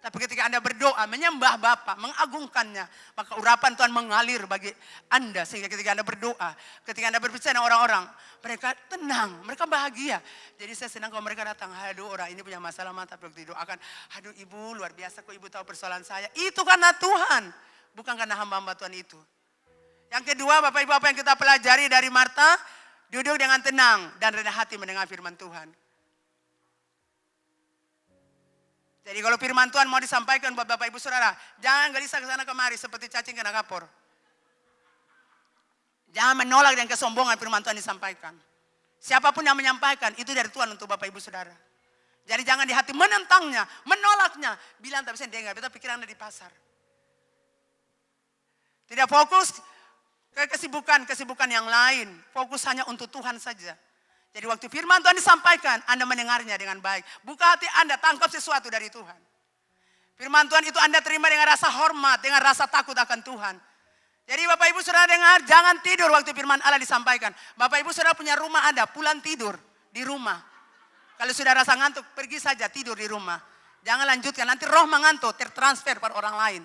Tapi ketika Anda berdoa, menyembah Bapa, mengagungkannya, maka urapan Tuhan mengalir bagi Anda. Sehingga ketika Anda berdoa, ketika Anda berbicara dengan orang-orang, mereka tenang, mereka bahagia. Jadi saya senang kalau mereka datang, aduh orang ini punya masalah mata, perlu didoakan. Aduh ibu luar biasa kok ibu tahu persoalan saya. Itu karena Tuhan, bukan karena hamba-hamba Tuhan itu. Yang kedua, Bapak Ibu, apa yang kita pelajari dari Marta? Duduk dengan tenang dan rendah hati mendengar firman Tuhan. Jadi kalau firman Tuhan mau disampaikan buat Bapak Ibu Saudara, jangan gelisah ke sana kemari seperti cacing kena kapur. Jangan menolak dengan kesombongan firman Tuhan disampaikan. Siapapun yang menyampaikan itu dari Tuhan untuk Bapak Ibu Saudara. Jadi jangan di hati menentangnya, menolaknya. Bilang tak bisa dengar, kita pikiran Anda di pasar. Tidak fokus ke kesibukan yang lain. Fokus hanya untuk Tuhan saja. Jadi waktu firman Tuhan disampaikan, Anda mendengarnya dengan baik. Buka hati Anda, tangkap sesuatu dari Tuhan. Firman Tuhan itu Anda terima dengan rasa hormat, dengan rasa takut akan Tuhan. Jadi Bapak Ibu Saudara dengar, jangan tidur waktu firman Allah disampaikan. Bapak Ibu Saudara punya rumah ada, pulang tidur di rumah. Kalau sudah rasa ngantuk, pergi saja tidur di rumah. Jangan lanjutkan, nanti roh mengantuk, tertransfer pada orang lain.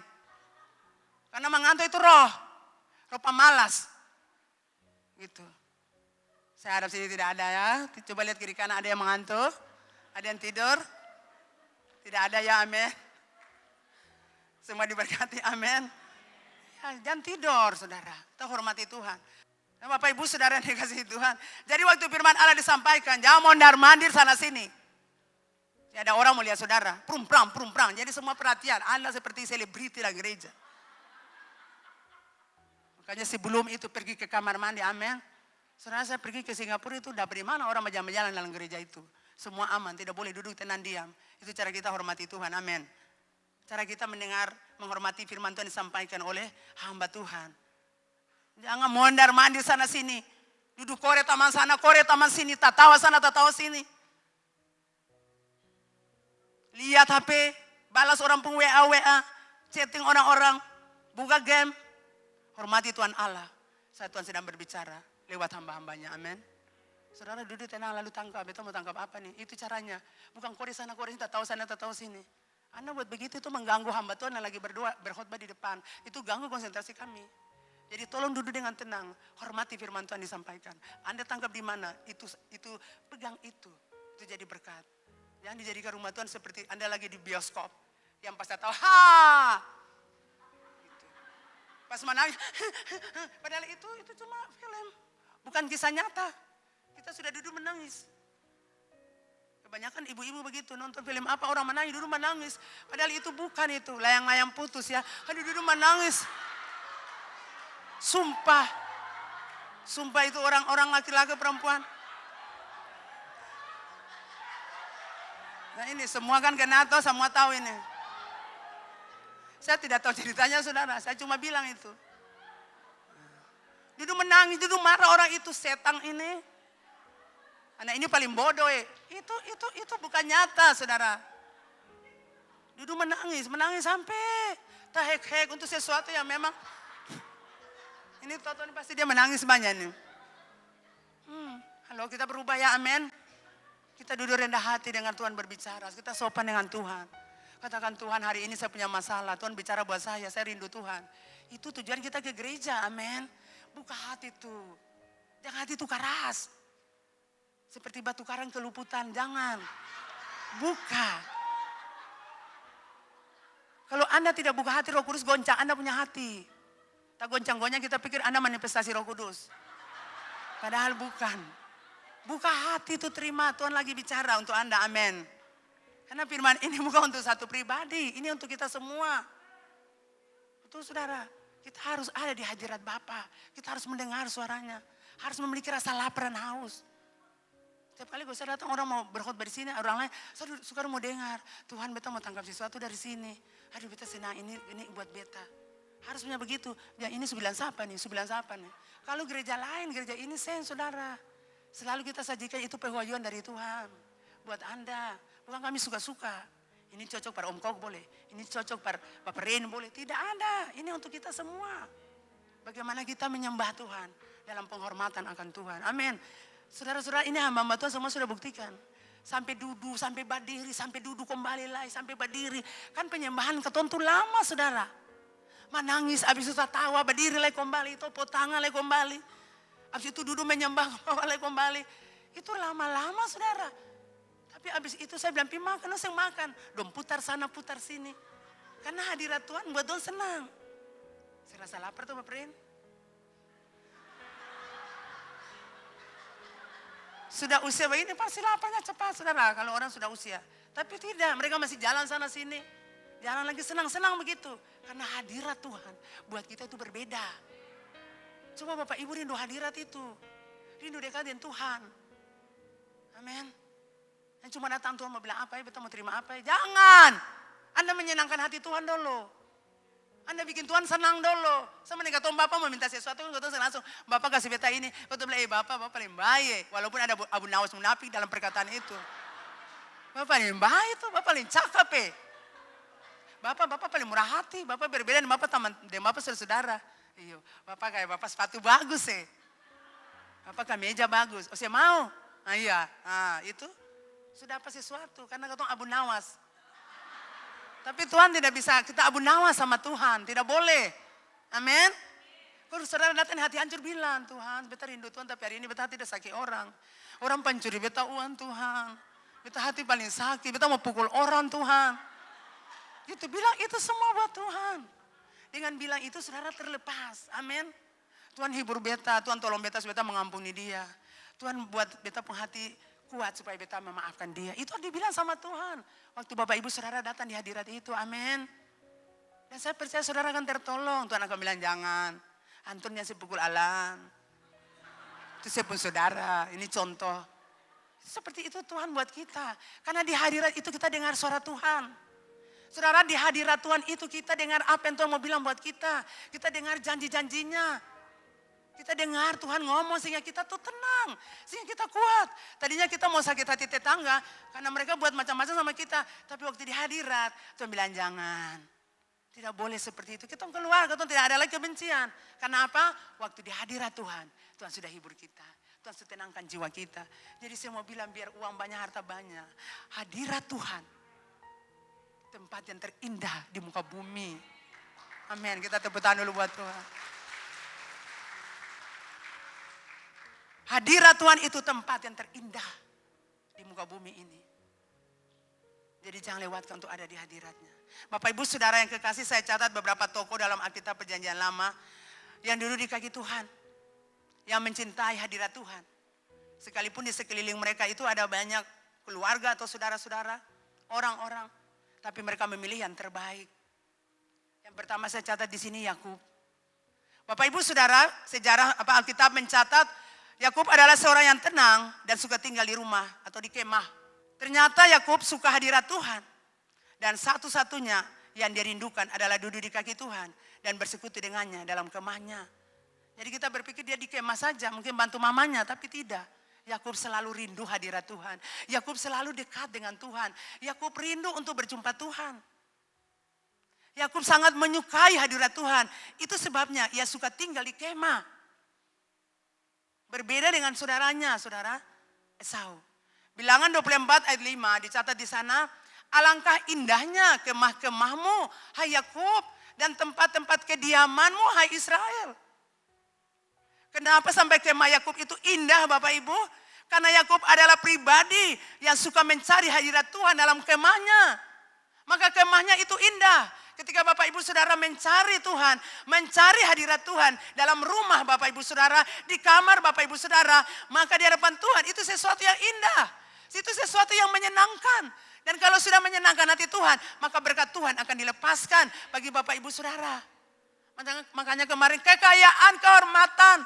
Karena mengantuk itu roh pemalas. Gitu. Saya harap sini tidak ada ya. Coba lihat kiri kanan, ada yang mengantuk, ada yang tidur. Tidak ada ya, amin. Semua diberkati, amin. Ya, jangan tidur saudara, kita hormati Tuhan. Dan Bapak Ibu Saudara yang dikasihi Tuhan. Jadi waktu firman Allah disampaikan, jangan mondar-mandir sana sini. Tidak ada orang mau lihat saudara, prang. Jadi semua perhatian, Anda seperti selebriti dalam gereja. Makanya sebelum itu pergi ke kamar mandi, amin. Saudara, saya pergi ke Singapura itu dari mana orang berjalan-jalan dalam gereja itu. Semua aman, tidak boleh duduk tenang diam. Itu cara kita hormati Tuhan, amin. Cara kita mendengar, menghormati firman Tuhan disampaikan oleh hamba Tuhan. Jangan mondar-mandir sana sini. Duduk kore taman sana, kore taman sini, tatawa sana, tatawa sini. Lihat HP, balas orang pun WA, chatting orang-orang, buka game. Hormati Tuhan Allah. Saat Tuhan sedang berbicara lewat hamba-hambanya, amin. Saudara duduk tenang lalu tangkap, itu mau tangkap apa nih? Itu caranya. Bukan kore sana, kore sini, tak tahu sana, tak tahu sini. Anda buat begitu itu mengganggu hamba Tuhan yang lagi berdoa, berkhotbah di depan. Itu ganggu konsentrasi kami. Jadi tolong duduk dengan tenang, hormati firman Tuhan disampaikan. Anda tangkap di mana, itu pegang itu jadi berkat. Jangan dijadikan rumah Tuhan seperti Anda lagi di bioskop. Yang pasti tahu, gitu. Pas menangis, padahal itu cuma film. Bukan kisah nyata. Kita sudah duduk menangis. Kebanyakan ibu-ibu begitu, nonton film apa orang menangis, duduk menangis. Padahal itu bukan itu, layang-layang putus ya. Aduh duduk menangis. Sumpah itu orang-orang laki-laki perempuan. Nah ini semua kan kena tahu, semua tahu ini. Saya tidak tahu ceritanya saudara, saya cuma bilang itu. Duduk menangis, duduk marah orang itu, setan ini. Anak ini paling bodoh Itu bukan nyata saudara. Duduk menangis sampai terhek-hek untuk sesuatu yang memang. Ini tonton pasti dia menangis banyak nih. Halo kita berubah ya amin. Kita duduk rendah hati dengan Tuhan berbicara. Kita sopan dengan Tuhan. Katakan Tuhan hari ini saya punya masalah. Tuhan bicara buat saya rindu Tuhan. Itu tujuan kita ke gereja amin. Buka hati tuh. Jangan hati itu keras. Seperti batu karang keluputan. Jangan. Buka. Kalau Anda tidak buka hati Roh Kudus goncang. Anda punya hati. Tak goncang-goncang kita pikir Anda manifestasi Roh Kudus. Padahal bukan. Buka hati itu terima. Tuhan lagi bicara untuk Anda. Amin. Karena firman ini bukan untuk satu pribadi. Ini untuk kita semua. Betul saudara. Kita harus ada di hadirat Bapa. Kita harus mendengar suaranya. Harus memiliki rasa lapar dan haus. Setiap kali saya datang orang mau berkhotbah di sini, orang lain saya suka mau dengar. Tuhan beta mau tangkap sesuatu dari sini. Aduh beta senang ini buat beta. Harusnya begitu. Ya ini sembilan siapa nih? Kalau gereja lain, gereja ini saudara. Selalu kita sajikan itu pewahyuan dari Tuhan. Buat Anda. Bukan kami suka-suka. Ini cocok para Om Kok boleh. Ini cocok para Bapak Ren boleh. Tidak ada. Ini untuk kita semua. Bagaimana kita menyembah Tuhan. Dalam penghormatan akan Tuhan. Amin. Saudara-saudara ini hamba-hamba Tuhan semua sudah buktikan. Sampai duduk, sampai berdiri, sampai duduk kembali lagi, sampai berdiri. Kan penyembahan ketonton lama saudara. Menangis, habis itu tawa, berdiri lagi kembali, topot tangan lagi kembali. Habis itu duduk menyembah lagi kembali. Itu lama-lama saudara. Tapi habis itu saya bilang, makan, saya makan. Dong putar sana, putar sini. Karena hadirat Tuhan buat dong senang. Saya rasa lapar tuh Bapak Ren. Sudah usia begini pasti laparnya cepat saudara kalau orang sudah usia. Tapi tidak, mereka masih jalan sana sini. Jalan lagi senang-senang begitu. Karena hadirat Tuhan buat kita itu berbeda. Coba Bapak Ibu rindu hadirat itu. Rindu dekat dengan Tuhan. Amin. Yang cuma datang Tuhan mau bilang apa ya, betul mau terima apa ya. Jangan. Anda menyenangkan hati Tuhan dulu. Anda bikin Tuhan senang dulu. Sama nih kata Bapak mau minta sesuatu, kata saya langsung, Bapak kasih beta ini. Kata bilang, Bapak paling baik. Walaupun ada Abu Nawas munafik dalam perkataan itu. Bapak paling baik itu, Bapak paling cakep Bapak paling murah hati. Bapak berbeda dengan Bapak teman, dengan Bapak saudara. Iya, Bapak kayak Bapak sepatu bagus Bapak kemeja bagus. Saya mau. Nah iya, itu sudah apa sesuatu. Karena kata Abu Nawas. Tapi Tuhan tidak bisa kita abu nawas sama Tuhan. Tidak boleh. Amin. Kalau saudara datang hati hancur bilang, Tuhan beta rindu Tuhan tapi hari ini beta tidak sakit orang. Orang pencuri beta uang Tuhan. Beta hati paling sakit. Beta mau pukul orang Tuhan. Gitu bilang itu semua buat Tuhan. Dengan bilang itu saudara terlepas. Amin. Tuhan hibur beta. Tuhan tolong beta supaya beta mengampuni dia. Tuhan buat beta penghati kuat supaya beta memaafkan dia. Itu dibilang sama Tuhan. Waktu Bapak Ibu saudara datang di hadirat itu. Amin. Dan saya percaya saudara akan tertolong. Tuhan akan bilang jangan. Antun yang saya pukul Alan. Itu saya pun saudara. Ini contoh. Seperti itu Tuhan buat kita. Karena di hadirat itu kita dengar suara Tuhan. Saudara di hadirat Tuhan itu kita dengar apa yang Tuhan mau bilang buat kita. Kita dengar janji-janjinya. Kita dengar Tuhan ngomong sehingga kita tuh tenang. Sehingga kita kuat. Tadinya kita mau sakit hati tetangga. Karena mereka buat macam-macam sama kita. Tapi waktu di hadirat Tuhan bilang jangan. Tidak boleh seperti itu. Kita keluar, kita tidak ada lagi kebencian. Karena apa? Waktu di hadirat Tuhan. Tuhan sudah hibur kita. Tuhan sudah tenangkan jiwa kita. Jadi saya mau bilang biar uang banyak, harta banyak. Hadirat Tuhan. Tempat yang terindah di muka bumi. Amin. Kita tepuk tangan dulu buat Tuhan. Hadirat Tuhan itu tempat yang terindah di muka bumi ini. Jadi jangan lewatkan untuk ada di hadiratnya. Bapak Ibu saudara yang kekasih, saya catat beberapa tokoh dalam Alkitab Perjanjian Lama yang duduk di kaki Tuhan. Yang mencintai hadirat Tuhan. Sekalipun di sekeliling mereka itu ada banyak keluarga atau saudara-saudara, orang-orang. Tapi mereka memilih yang terbaik. Yang pertama saya catat di sini Yakub. Bapak Ibu saudara, sejarah Alkitab mencatat Yakub adalah seorang yang tenang dan suka tinggal di rumah atau di kemah. Ternyata Yakub suka hadirat Tuhan. Dan satu-satunya yang dia rindukan adalah duduk di kaki Tuhan dan bersekutu dengannya dalam kemahnya. Jadi kita berpikir dia di kemah saja, mungkin bantu mamanya, tapi tidak. Yakub selalu rindu hadirat Tuhan. Yakub selalu dekat dengan Tuhan. Yakub rindu untuk berjumpa Tuhan. Yakub sangat menyukai hadirat Tuhan. Itu sebabnya ia suka tinggal di kemah. Berbeda dengan saudaranya, saudara Esau. Bilangan 24 ayat 5 dicatat di sana. Alangkah indahnya kemah-kemahmu, hai Yakub, dan tempat-tempat kediamanmu, hai Israel. Kenapa sampai kemah Yakub itu indah Bapak Ibu? Karena Yakub adalah pribadi yang suka mencari hadirat Tuhan dalam kemahnya. Maka kemahnya itu indah. Ketika Bapak Ibu Saudara mencari Tuhan, mencari hadirat Tuhan dalam rumah Bapak Ibu Saudara, di kamar Bapak Ibu Saudara, maka di hadapan Tuhan itu sesuatu yang indah. Itu sesuatu yang menyenangkan. Dan kalau sudah menyenangkan hati Tuhan, maka berkat Tuhan akan dilepaskan bagi Bapak Ibu Saudara. Makanya kemarin kekayaan, kehormatan,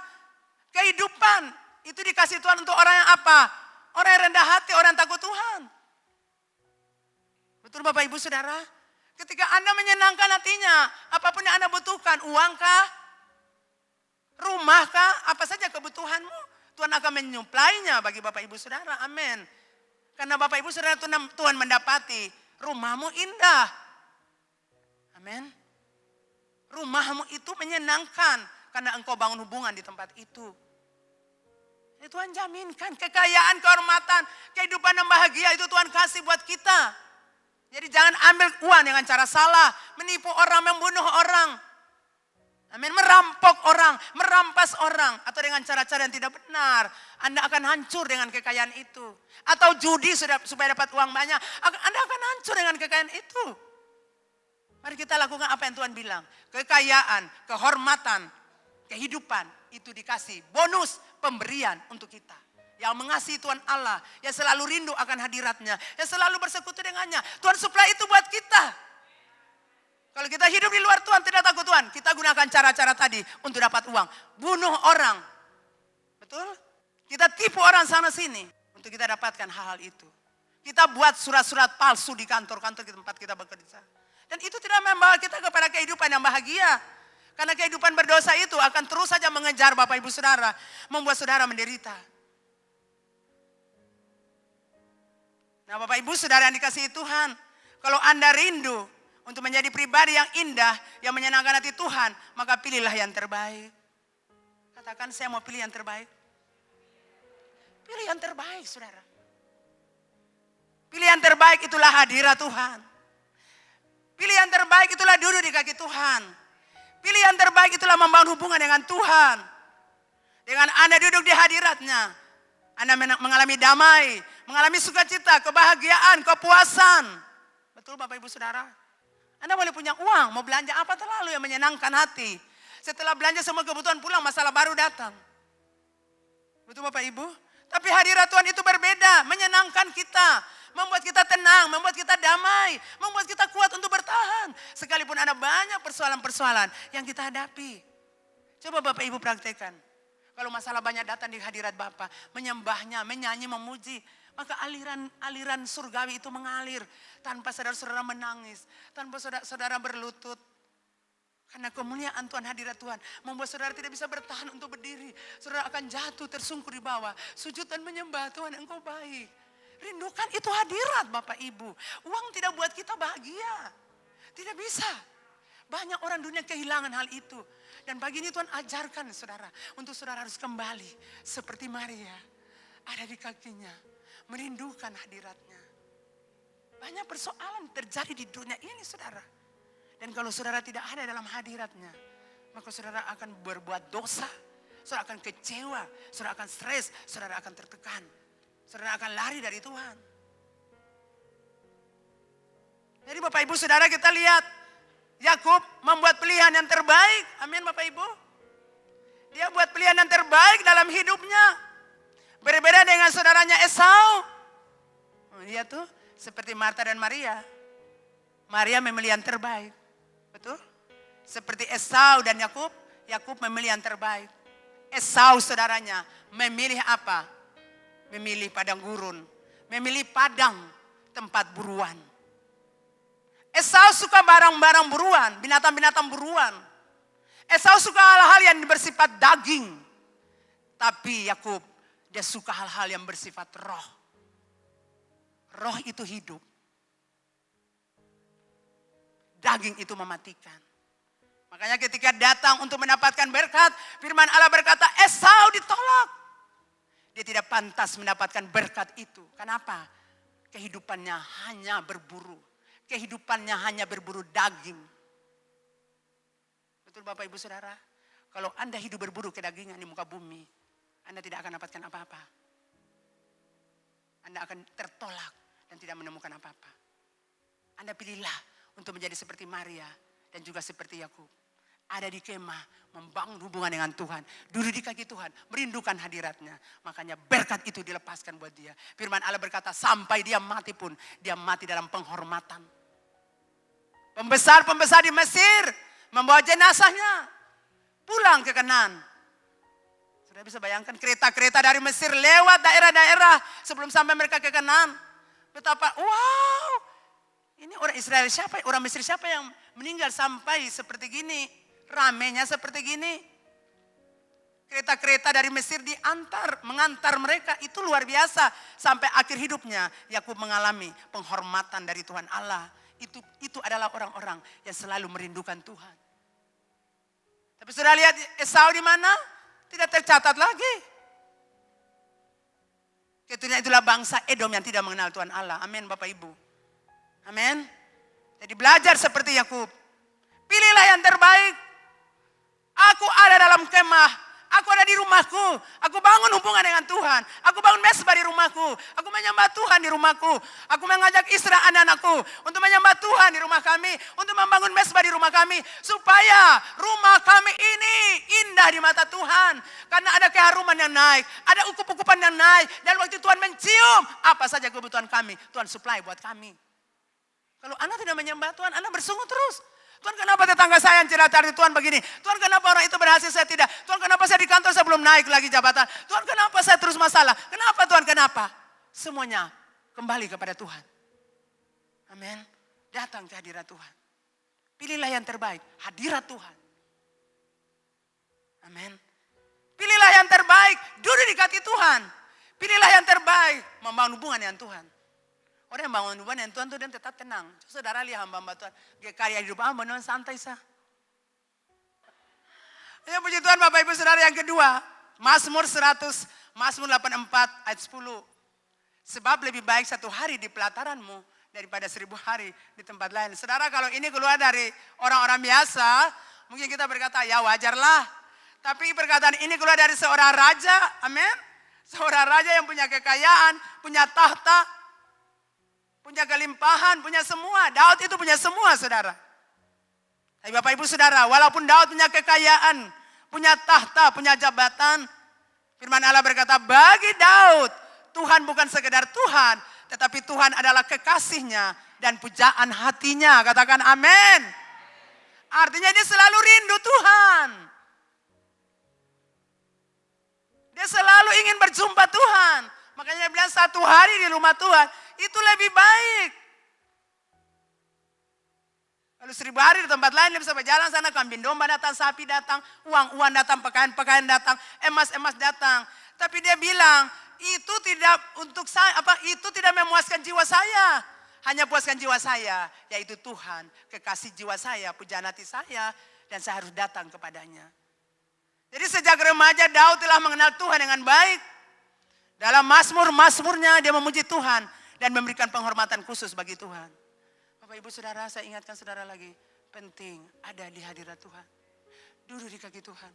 kehidupan itu dikasih Tuhan untuk orang yang apa? Orang yang rendah hati, orang yang takut Tuhan. Betul Bapak Ibu Saudara? Ketika Anda menyenangkan hatinya, apapun yang Anda butuhkan, uang kah, rumah kah, apa saja kebutuhanmu, Tuhan akan menyuplainya bagi Bapak Ibu Saudara. Amin. Karena Bapak Ibu Saudara Tuhan mendapati rumahmu indah. Amin. Rumahmu itu menyenangkan karena engkau bangun hubungan di tempat itu. Jadi Tuhan jaminkan kekayaan, kehormatan, kehidupan yang bahagia itu Tuhan kasih buat kita. Jadi jangan ambil uang dengan cara salah, menipu orang, membunuh orang. Amin, merampok orang, merampas orang. Atau dengan cara-cara yang tidak benar. Anda akan hancur dengan kekayaan itu. Atau judi supaya dapat uang banyak. Anda akan hancur dengan kekayaan itu. Mari kita lakukan apa yang Tuhan bilang. Kekayaan, kehormatan, kehidupan itu dikasih. Bonus pemberian untuk kita. Yang mengasihi Tuhan Allah, yang selalu rindu akan hadiratnya, yang selalu bersekutu dengannya. Tuhan supply itu buat kita. Kalau kita hidup di luar Tuhan, tidak takut Tuhan, kita gunakan cara-cara tadi untuk dapat uang. Bunuh orang. Betul? Kita tipu orang sana sini untuk kita dapatkan hal-hal itu. Kita buat surat-surat palsu di kantor-kantor di tempat kita bekerja. Dan itu tidak membawa kita kepada kehidupan yang bahagia. Karena kehidupan berdosa itu akan terus saja mengejar Bapak Ibu Saudara, membuat saudara menderita. Nah Bapak Ibu Saudara yang dikasihi Tuhan, kalau Anda rindu untuk menjadi pribadi yang indah, yang menyenangkan hati Tuhan, maka pilihlah yang terbaik. Katakan saya mau pilih yang terbaik. Pilih yang terbaik saudara. Pilih yang terbaik itulah hadirat Tuhan. Pilih yang terbaik itulah duduk di kaki Tuhan. Pilih yang terbaik itulah membangun hubungan dengan Tuhan. Dengan Anda duduk di hadiratnya, Anda mengalami damai, mengalami sukacita, kebahagiaan, kepuasan. Betul Bapak Ibu Saudara? Anda boleh punya uang, mau belanja apa terlalu yang menyenangkan hati. Setelah belanja semua kebutuhan pulang, masalah baru datang. Betul Bapak Ibu? Tapi hadirat Tuhan itu berbeda, menyenangkan kita. Membuat kita tenang, membuat kita damai, membuat kita kuat untuk bertahan. Sekalipun ada banyak persoalan-persoalan yang kita hadapi. Coba Bapak Ibu praktekkan. Kalau masalah banyak datang di hadirat Bapa, menyembahnya, menyanyi, memuji, maka aliran surgawi itu mengalir tanpa saudara-saudara menangis, tanpa saudara-saudara berlutut. Karena kemuliaan Tuhan, hadirat Tuhan membuat saudara tidak bisa bertahan untuk berdiri. Saudara akan jatuh tersungkur di bawah, sujud dan menyembah Tuhan, Engkau baik. Rindukan itu hadirat Bapak Ibu. Uang tidak buat kita bahagia. Tidak bisa. Banyak orang dunia kehilangan hal itu. Dan pagi ini Tuhan ajarkan saudara. Untuk saudara harus kembali. Seperti Maria. Ada di kakinya. Merindukan hadiratnya. Banyak persoalan terjadi di dunia ini saudara. Dan kalau saudara tidak ada dalam hadiratnya. Maka saudara akan berbuat dosa. Saudara akan kecewa. Saudara akan stres. Saudara akan tertekan. Saudara akan lari dari Tuhan. Jadi Bapak Ibu Saudara kita lihat. Yakub membuat pilihan yang terbaik. Amin Bapak Ibu. Dia buat pilihan yang terbaik dalam hidupnya. Berbeda dengan saudaranya Esau. Dia tuh seperti Marta dan Maria. Maria memilih yang terbaik. Betul? Seperti Esau dan Yakub. Yakub memilih yang terbaik. Esau saudaranya memilih apa? Memilih padang gurun, memilih padang tempat buruan. Esau suka barang-barang buruan, binatang-binatang buruan. Esau suka hal-hal yang bersifat daging. Tapi Yakub, dia suka hal-hal yang bersifat roh. Roh itu hidup. Daging itu mematikan. Makanya ketika datang untuk mendapatkan berkat, firman Allah berkata, Esau ditolak. Dia tidak pantas mendapatkan berkat itu. Kenapa? Kehidupannya hanya berburu. Kehidupannya hanya berburu daging. Betul Bapak Ibu Saudara? Kalau Anda hidup berburu kedagingan di muka bumi, Anda tidak akan dapatkan apa-apa. Anda akan tertolak dan tidak menemukan apa-apa. Anda pilihlah untuk menjadi seperti Maria dan juga seperti Yakub. Ada di kemah, membangun hubungan dengan Tuhan. Duduk di kaki Tuhan, merindukan hadiratnya. Makanya berkat itu dilepaskan buat dia. Firman Allah berkata, sampai dia mati pun, dia mati dalam penghormatan. Pembesar-pembesar di Mesir membawa jenazahnya pulang ke Kanaan. Sudah bisa bayangkan kereta-kereta dari Mesir lewat daerah-daerah sebelum sampai mereka ke Kanaan. Betapa, wow, Ini orang Israel siapa, orang Mesir siapa yang meninggal sampai seperti gini. Ramenya seperti gini. Kereta-kereta dari Mesir mengantar mereka, itu luar biasa. Sampai akhir hidupnya Yakub mengalami penghormatan dari Tuhan Allah. Itu adalah orang-orang yang selalu merindukan Tuhan. Tapi sudah lihat Esau di mana? Tidak tercatat lagi. Itulah bangsa Edom yang tidak mengenal Tuhan Allah. Amin Bapak Ibu. Amin. Jadi belajar seperti Yakub. Pilihlah yang terbaik. Aku ada dalam kemah. Aku ada di rumahku. Aku bangun hubungan dengan Tuhan. Aku bangun mesbah di rumahku. Aku menyembah Tuhan di rumahku. Aku mengajak istri anak-anakku untuk menyembah Tuhan di rumah kami. Untuk membangun mesbah di rumah kami. Supaya rumah kami ini indah di mata Tuhan. Karena ada keharuman yang naik. Ada ukup-ukupan yang naik. Dan waktu Tuhan mencium apa saja kebutuhan kami. Tuhan supply buat kami. Kalau Anda tidak menyembah Tuhan, Anda bersungut terus. Tuhan kenapa tetangga saya yang cari Tuhan begini? Tuhan kenapa orang itu berhasil saya tidak? Tuhan kenapa saya di kantor saya belum naik lagi jabatan? Tuhan kenapa saya terus masalah? Kenapa Tuhan kenapa? Semuanya kembali kepada Tuhan. Amin. Datang ke hadirat Tuhan. Pilihlah yang terbaik, hadirat Tuhan. Amin. Pilihlah yang terbaik, duduk di kaki Tuhan. Pilihlah yang terbaik, membangun hubungan dengan Tuhan. Orang yang bangun hubungan dengan Tuhan itu dia tetap tenang. Saudara lihat hamba-hamba Tuhan. Dia karya hidup hamba dengan santai sah. Ya puji Tuhan Bapak Ibu Saudara yang kedua. Mazmur 84 ayat 10. Sebab lebih baik satu hari di pelataranmu daripada 1000 hari di tempat lain. Saudara kalau ini keluar dari orang-orang biasa. Mungkin kita berkata ya wajarlah. Tapi perkataan ini keluar dari seorang raja. Amin. Seorang raja yang punya kekayaan. Punya tahta. Punya kelimpahan, punya semua. Daud itu punya semua saudara. Tapi Bapak Ibu Saudara, walaupun Daud punya kekayaan, punya tahta, punya jabatan. Firman Allah berkata, bagi Daud, Tuhan bukan sekedar Tuhan. Tetapi Tuhan adalah kekasihnya dan pujaan hatinya. Katakan amin. Artinya dia selalu rindu Tuhan. Dia selalu ingin berjumpa Tuhan. Makanya dia bilang satu hari di rumah Tuhan. Itu lebih baik. Kalau 1000 hari di tempat lain, dia bisa berjalan sana, kambing domba datang, sapi datang, uang datang, pakaian datang, emas datang. Tapi dia bilang, itu tidak untuk saya, itu tidak memuaskan jiwa saya. Hanya puaskan jiwa saya, yaitu Tuhan, kekasih jiwa saya, pujaan hati saya, dan saya harus datang kepadanya. Jadi sejak remaja Daud telah mengenal Tuhan dengan baik. Dalam mazmurnya dia memuji Tuhan. Dan memberikan penghormatan khusus bagi Tuhan. Bapak Ibu Saudara, saya ingatkan saudara lagi. Penting ada di hadirat Tuhan. Duduk di kaki Tuhan.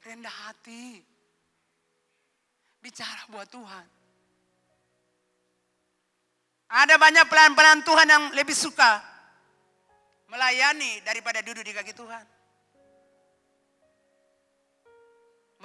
Rendah hati. Bicara buat Tuhan. Ada banyak pelayan-pelayan Tuhan yang lebih suka melayani daripada duduk di kaki Tuhan.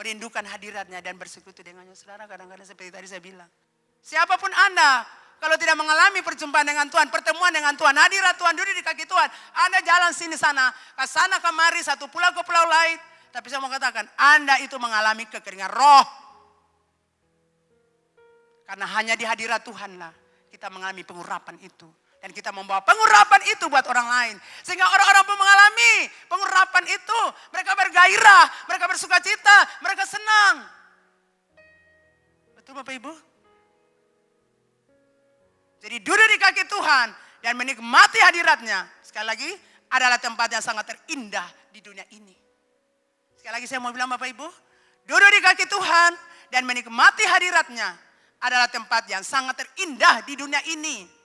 Merindukan hadiratnya dan bersekutu dengannya. Saudara, kadang-kadang seperti tadi saya bilang. Siapapun Anda, kalau tidak mengalami perjumpaan dengan Tuhan, pertemuan dengan Tuhan, hadirat Tuhan, duduk di kaki Tuhan. Anda jalan sini sana, ke sana kemari, satu pulau ke pulau lain. Tapi saya mau katakan, Anda itu mengalami kekeringan roh. Karena hanya di hadirat Tuhanlah kita mengalami pengurapan itu. Dan kita membawa pengurapan itu buat orang lain. Sehingga orang-orang pun mengalami pengurapan itu. Mereka bergairah, mereka bersuka cita, mereka senang. Betul Bapak Ibu? Jadi duduk di kaki Tuhan dan menikmati hadiratnya. Sekali lagi adalah tempat yang sangat terindah di dunia ini. Sekali lagi saya mau bilang Bapak Ibu. Duduk di kaki Tuhan dan menikmati hadiratnya adalah tempat yang sangat terindah di dunia ini.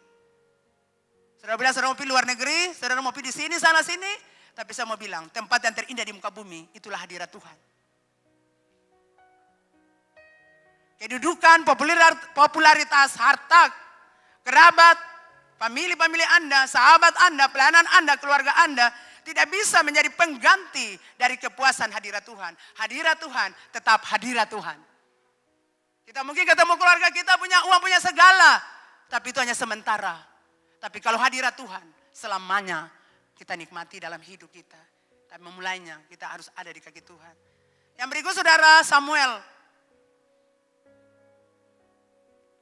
Saudara bilang saudara mau pilih luar negeri, saudara mau pilih di sini, sana sini. Tapi saya mau bilang tempat yang terindah di muka bumi itulah hadirat Tuhan. Kedudukan, popularitas, harta, kerabat, famili Anda, sahabat Anda, pelayanan Anda, keluarga Anda tidak bisa menjadi pengganti dari kepuasan hadirat Tuhan. Hadirat Tuhan tetap hadirat Tuhan. Kita mungkin ketemu keluarga kita punya uang, punya segala. Tapi itu hanya sementara. Tapi kalau hadirat Tuhan selamanya kita nikmati dalam hidup kita. Tapi memulainya kita harus ada di kaki Tuhan. Yang berikut saudara Samuel.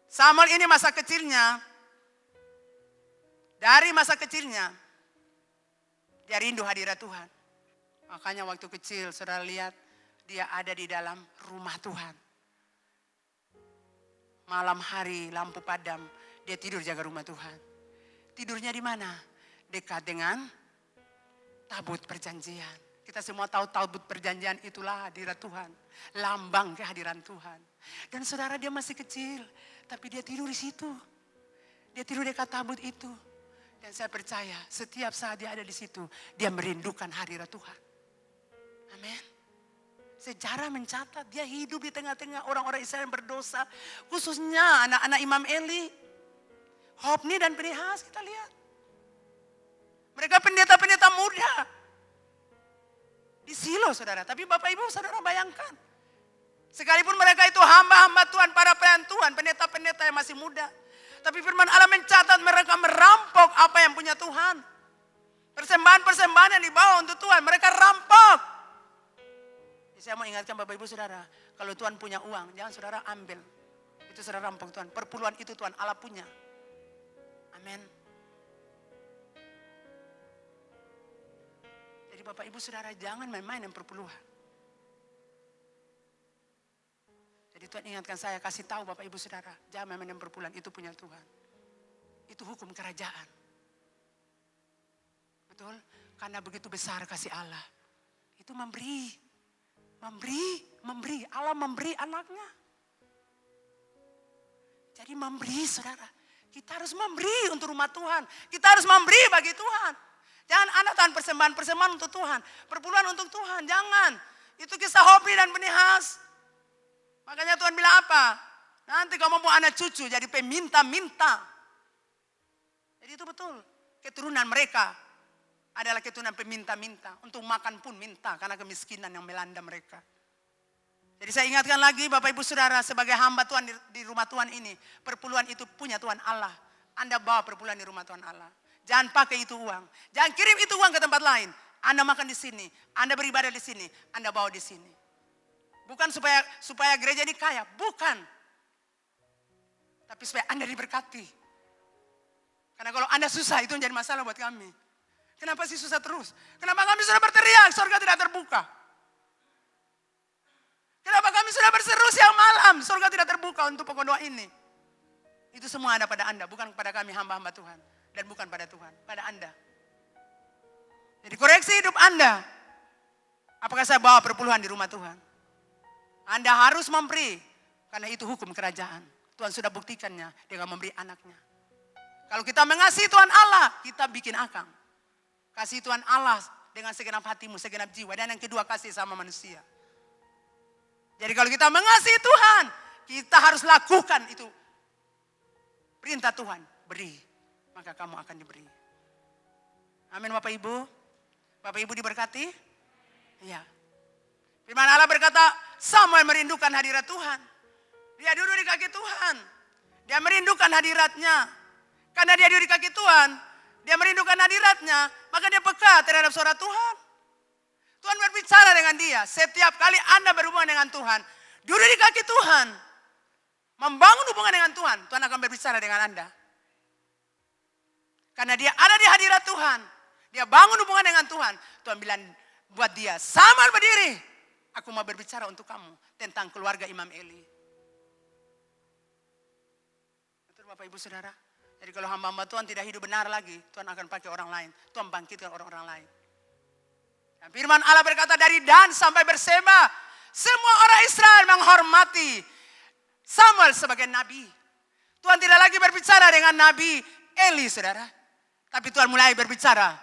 Samuel ini masa kecilnya Dari masa kecilnya, dia rindu hadirat Tuhan. Makanya waktu kecil saudara lihat, dia ada di dalam rumah Tuhan. Malam hari lampu padam, dia tidur jaga rumah Tuhan. Tidurnya di mana? Dekat dengan tabut perjanjian. Kita semua tahu tabut perjanjian itulah hadirat Tuhan. Lambang kehadiran Tuhan. Dan saudara dia masih kecil, tapi dia tidur di situ. Dia tidur dekat tabut itu. Dan saya percaya setiap saat dia ada di situ, dia merindukan hadirat Tuhan. Amin. Sejarah mencatat dia hidup di tengah-tengah orang-orang Israel yang berdosa. Khususnya anak-anak Imam Eli. Hofni dan Pinehas kita lihat. Mereka pendeta-pendeta muda. Di Silo saudara. Tapi Bapak Ibu saudara bayangkan. Sekalipun mereka itu hamba-hamba Tuhan, para pelayan Tuhan, pendeta-pendeta yang masih muda. Tapi firman Allah mencatat mereka merampok apa yang punya Tuhan. Persembahan-persembahan yang dibawa untuk Tuhan, mereka rampok. Saya mau ingatkan Bapak Ibu saudara, kalau Tuhan punya uang, jangan saudara ambil. Itu saudara rampok Tuhan. Perpuluhan itu Tuhan Allah punya. Amin. Jadi Bapak Ibu saudara jangan main-main dengan perpuluhan. Jadi Tuhan ingatkan saya, kasih tahu Bapak Ibu saudara, jangan main-main dengan perpuluhan, itu punya Tuhan. Itu hukum kerajaan. Betul? Karena begitu besar kasih Allah. Itu memberi. Allah memberi anaknya. Jadi memberi saudara. Kita harus memberi untuk rumah Tuhan. Kita harus memberi bagi Tuhan. Jangan anak Tuhan persembahan untuk Tuhan. Perpuluhan untuk Tuhan, jangan. Itu kisah Hofni dan Pinehas. Makanya Tuhan bilang apa? Nanti kamu mau anak cucu jadi peminta-minta. Jadi itu betul. Keturunan mereka adalah keturunan peminta-minta. Untuk makan pun minta karena kemiskinan yang melanda mereka. Jadi saya ingatkan lagi Bapak Ibu Saudara sebagai hamba Tuhan di rumah Tuhan ini. Perpuluhan itu punya Tuhan Allah. Anda bawa perpuluhan di rumah Tuhan Allah. Jangan pakai itu uang. Jangan kirim itu uang ke tempat lain. Anda makan di sini. Anda beribadah di sini. Anda bawa di sini. Bukan supaya gereja ini kaya. Bukan. Tapi supaya Anda diberkati. Karena kalau Anda susah itu menjadi masalah buat kami. Kenapa sih susah terus? Kenapa kami sudah berteriak surga tidak terbuka? Kenapa kami sudah berseru siang malam surga tidak terbuka untuk pokok ini? Itu semua ada pada Anda, bukan pada kami hamba-hamba Tuhan. Dan bukan pada Tuhan, pada Anda. Jadi koreksi hidup Anda. Apakah saya bawa perpuluhan di rumah Tuhan? Anda harus memberi. Karena itu hukum kerajaan. Tuhan sudah buktikannya dengan memberi anaknya. Kalau kita mengasihi Tuhan Allah, kita bikin akang. Kasih Tuhan Allah dengan segenap hatimu, segenap jiwa. Dan yang kedua kasih sama manusia. Jadi kalau kita mengasihi Tuhan, kita harus lakukan itu. Perintah Tuhan, beri. Maka kamu akan diberi. Amin Bapak Ibu. Bapak Ibu diberkati? Iya. Firman Allah berkata, Samuel merindukan hadirat Tuhan. Dia duduk di kaki Tuhan. Dia merindukan hadiratnya. Karena dia duduk di kaki Tuhan, dia merindukan hadiratnya, maka dia peka terhadap suara Tuhan. Tuhan berbicara dengan dia. Setiap kali Anda berhubungan dengan Tuhan, duduk di kaki Tuhan, membangun hubungan dengan Tuhan, Tuhan akan berbicara dengan Anda. Karena dia ada di hadirat Tuhan, dia bangun hubungan dengan Tuhan. Tuhan bilang buat dia, Samuel berdiri, aku mau berbicara untuk kamu tentang keluarga Imam Eli. Betul Bapak Ibu Saudara? Jadi kalau hamba-hamba Tuhan tidak hidup benar lagi, Tuhan akan pakai orang lain. Tuhan bangkitkan orang-orang lain. Dan firman Allah berkata dari Dan sampai Berseba, semua orang Israel menghormati Samuel sebagai nabi. Tuhan tidak lagi berbicara dengan Nabi Eli, saudara. Tapi Tuhan mulai berbicara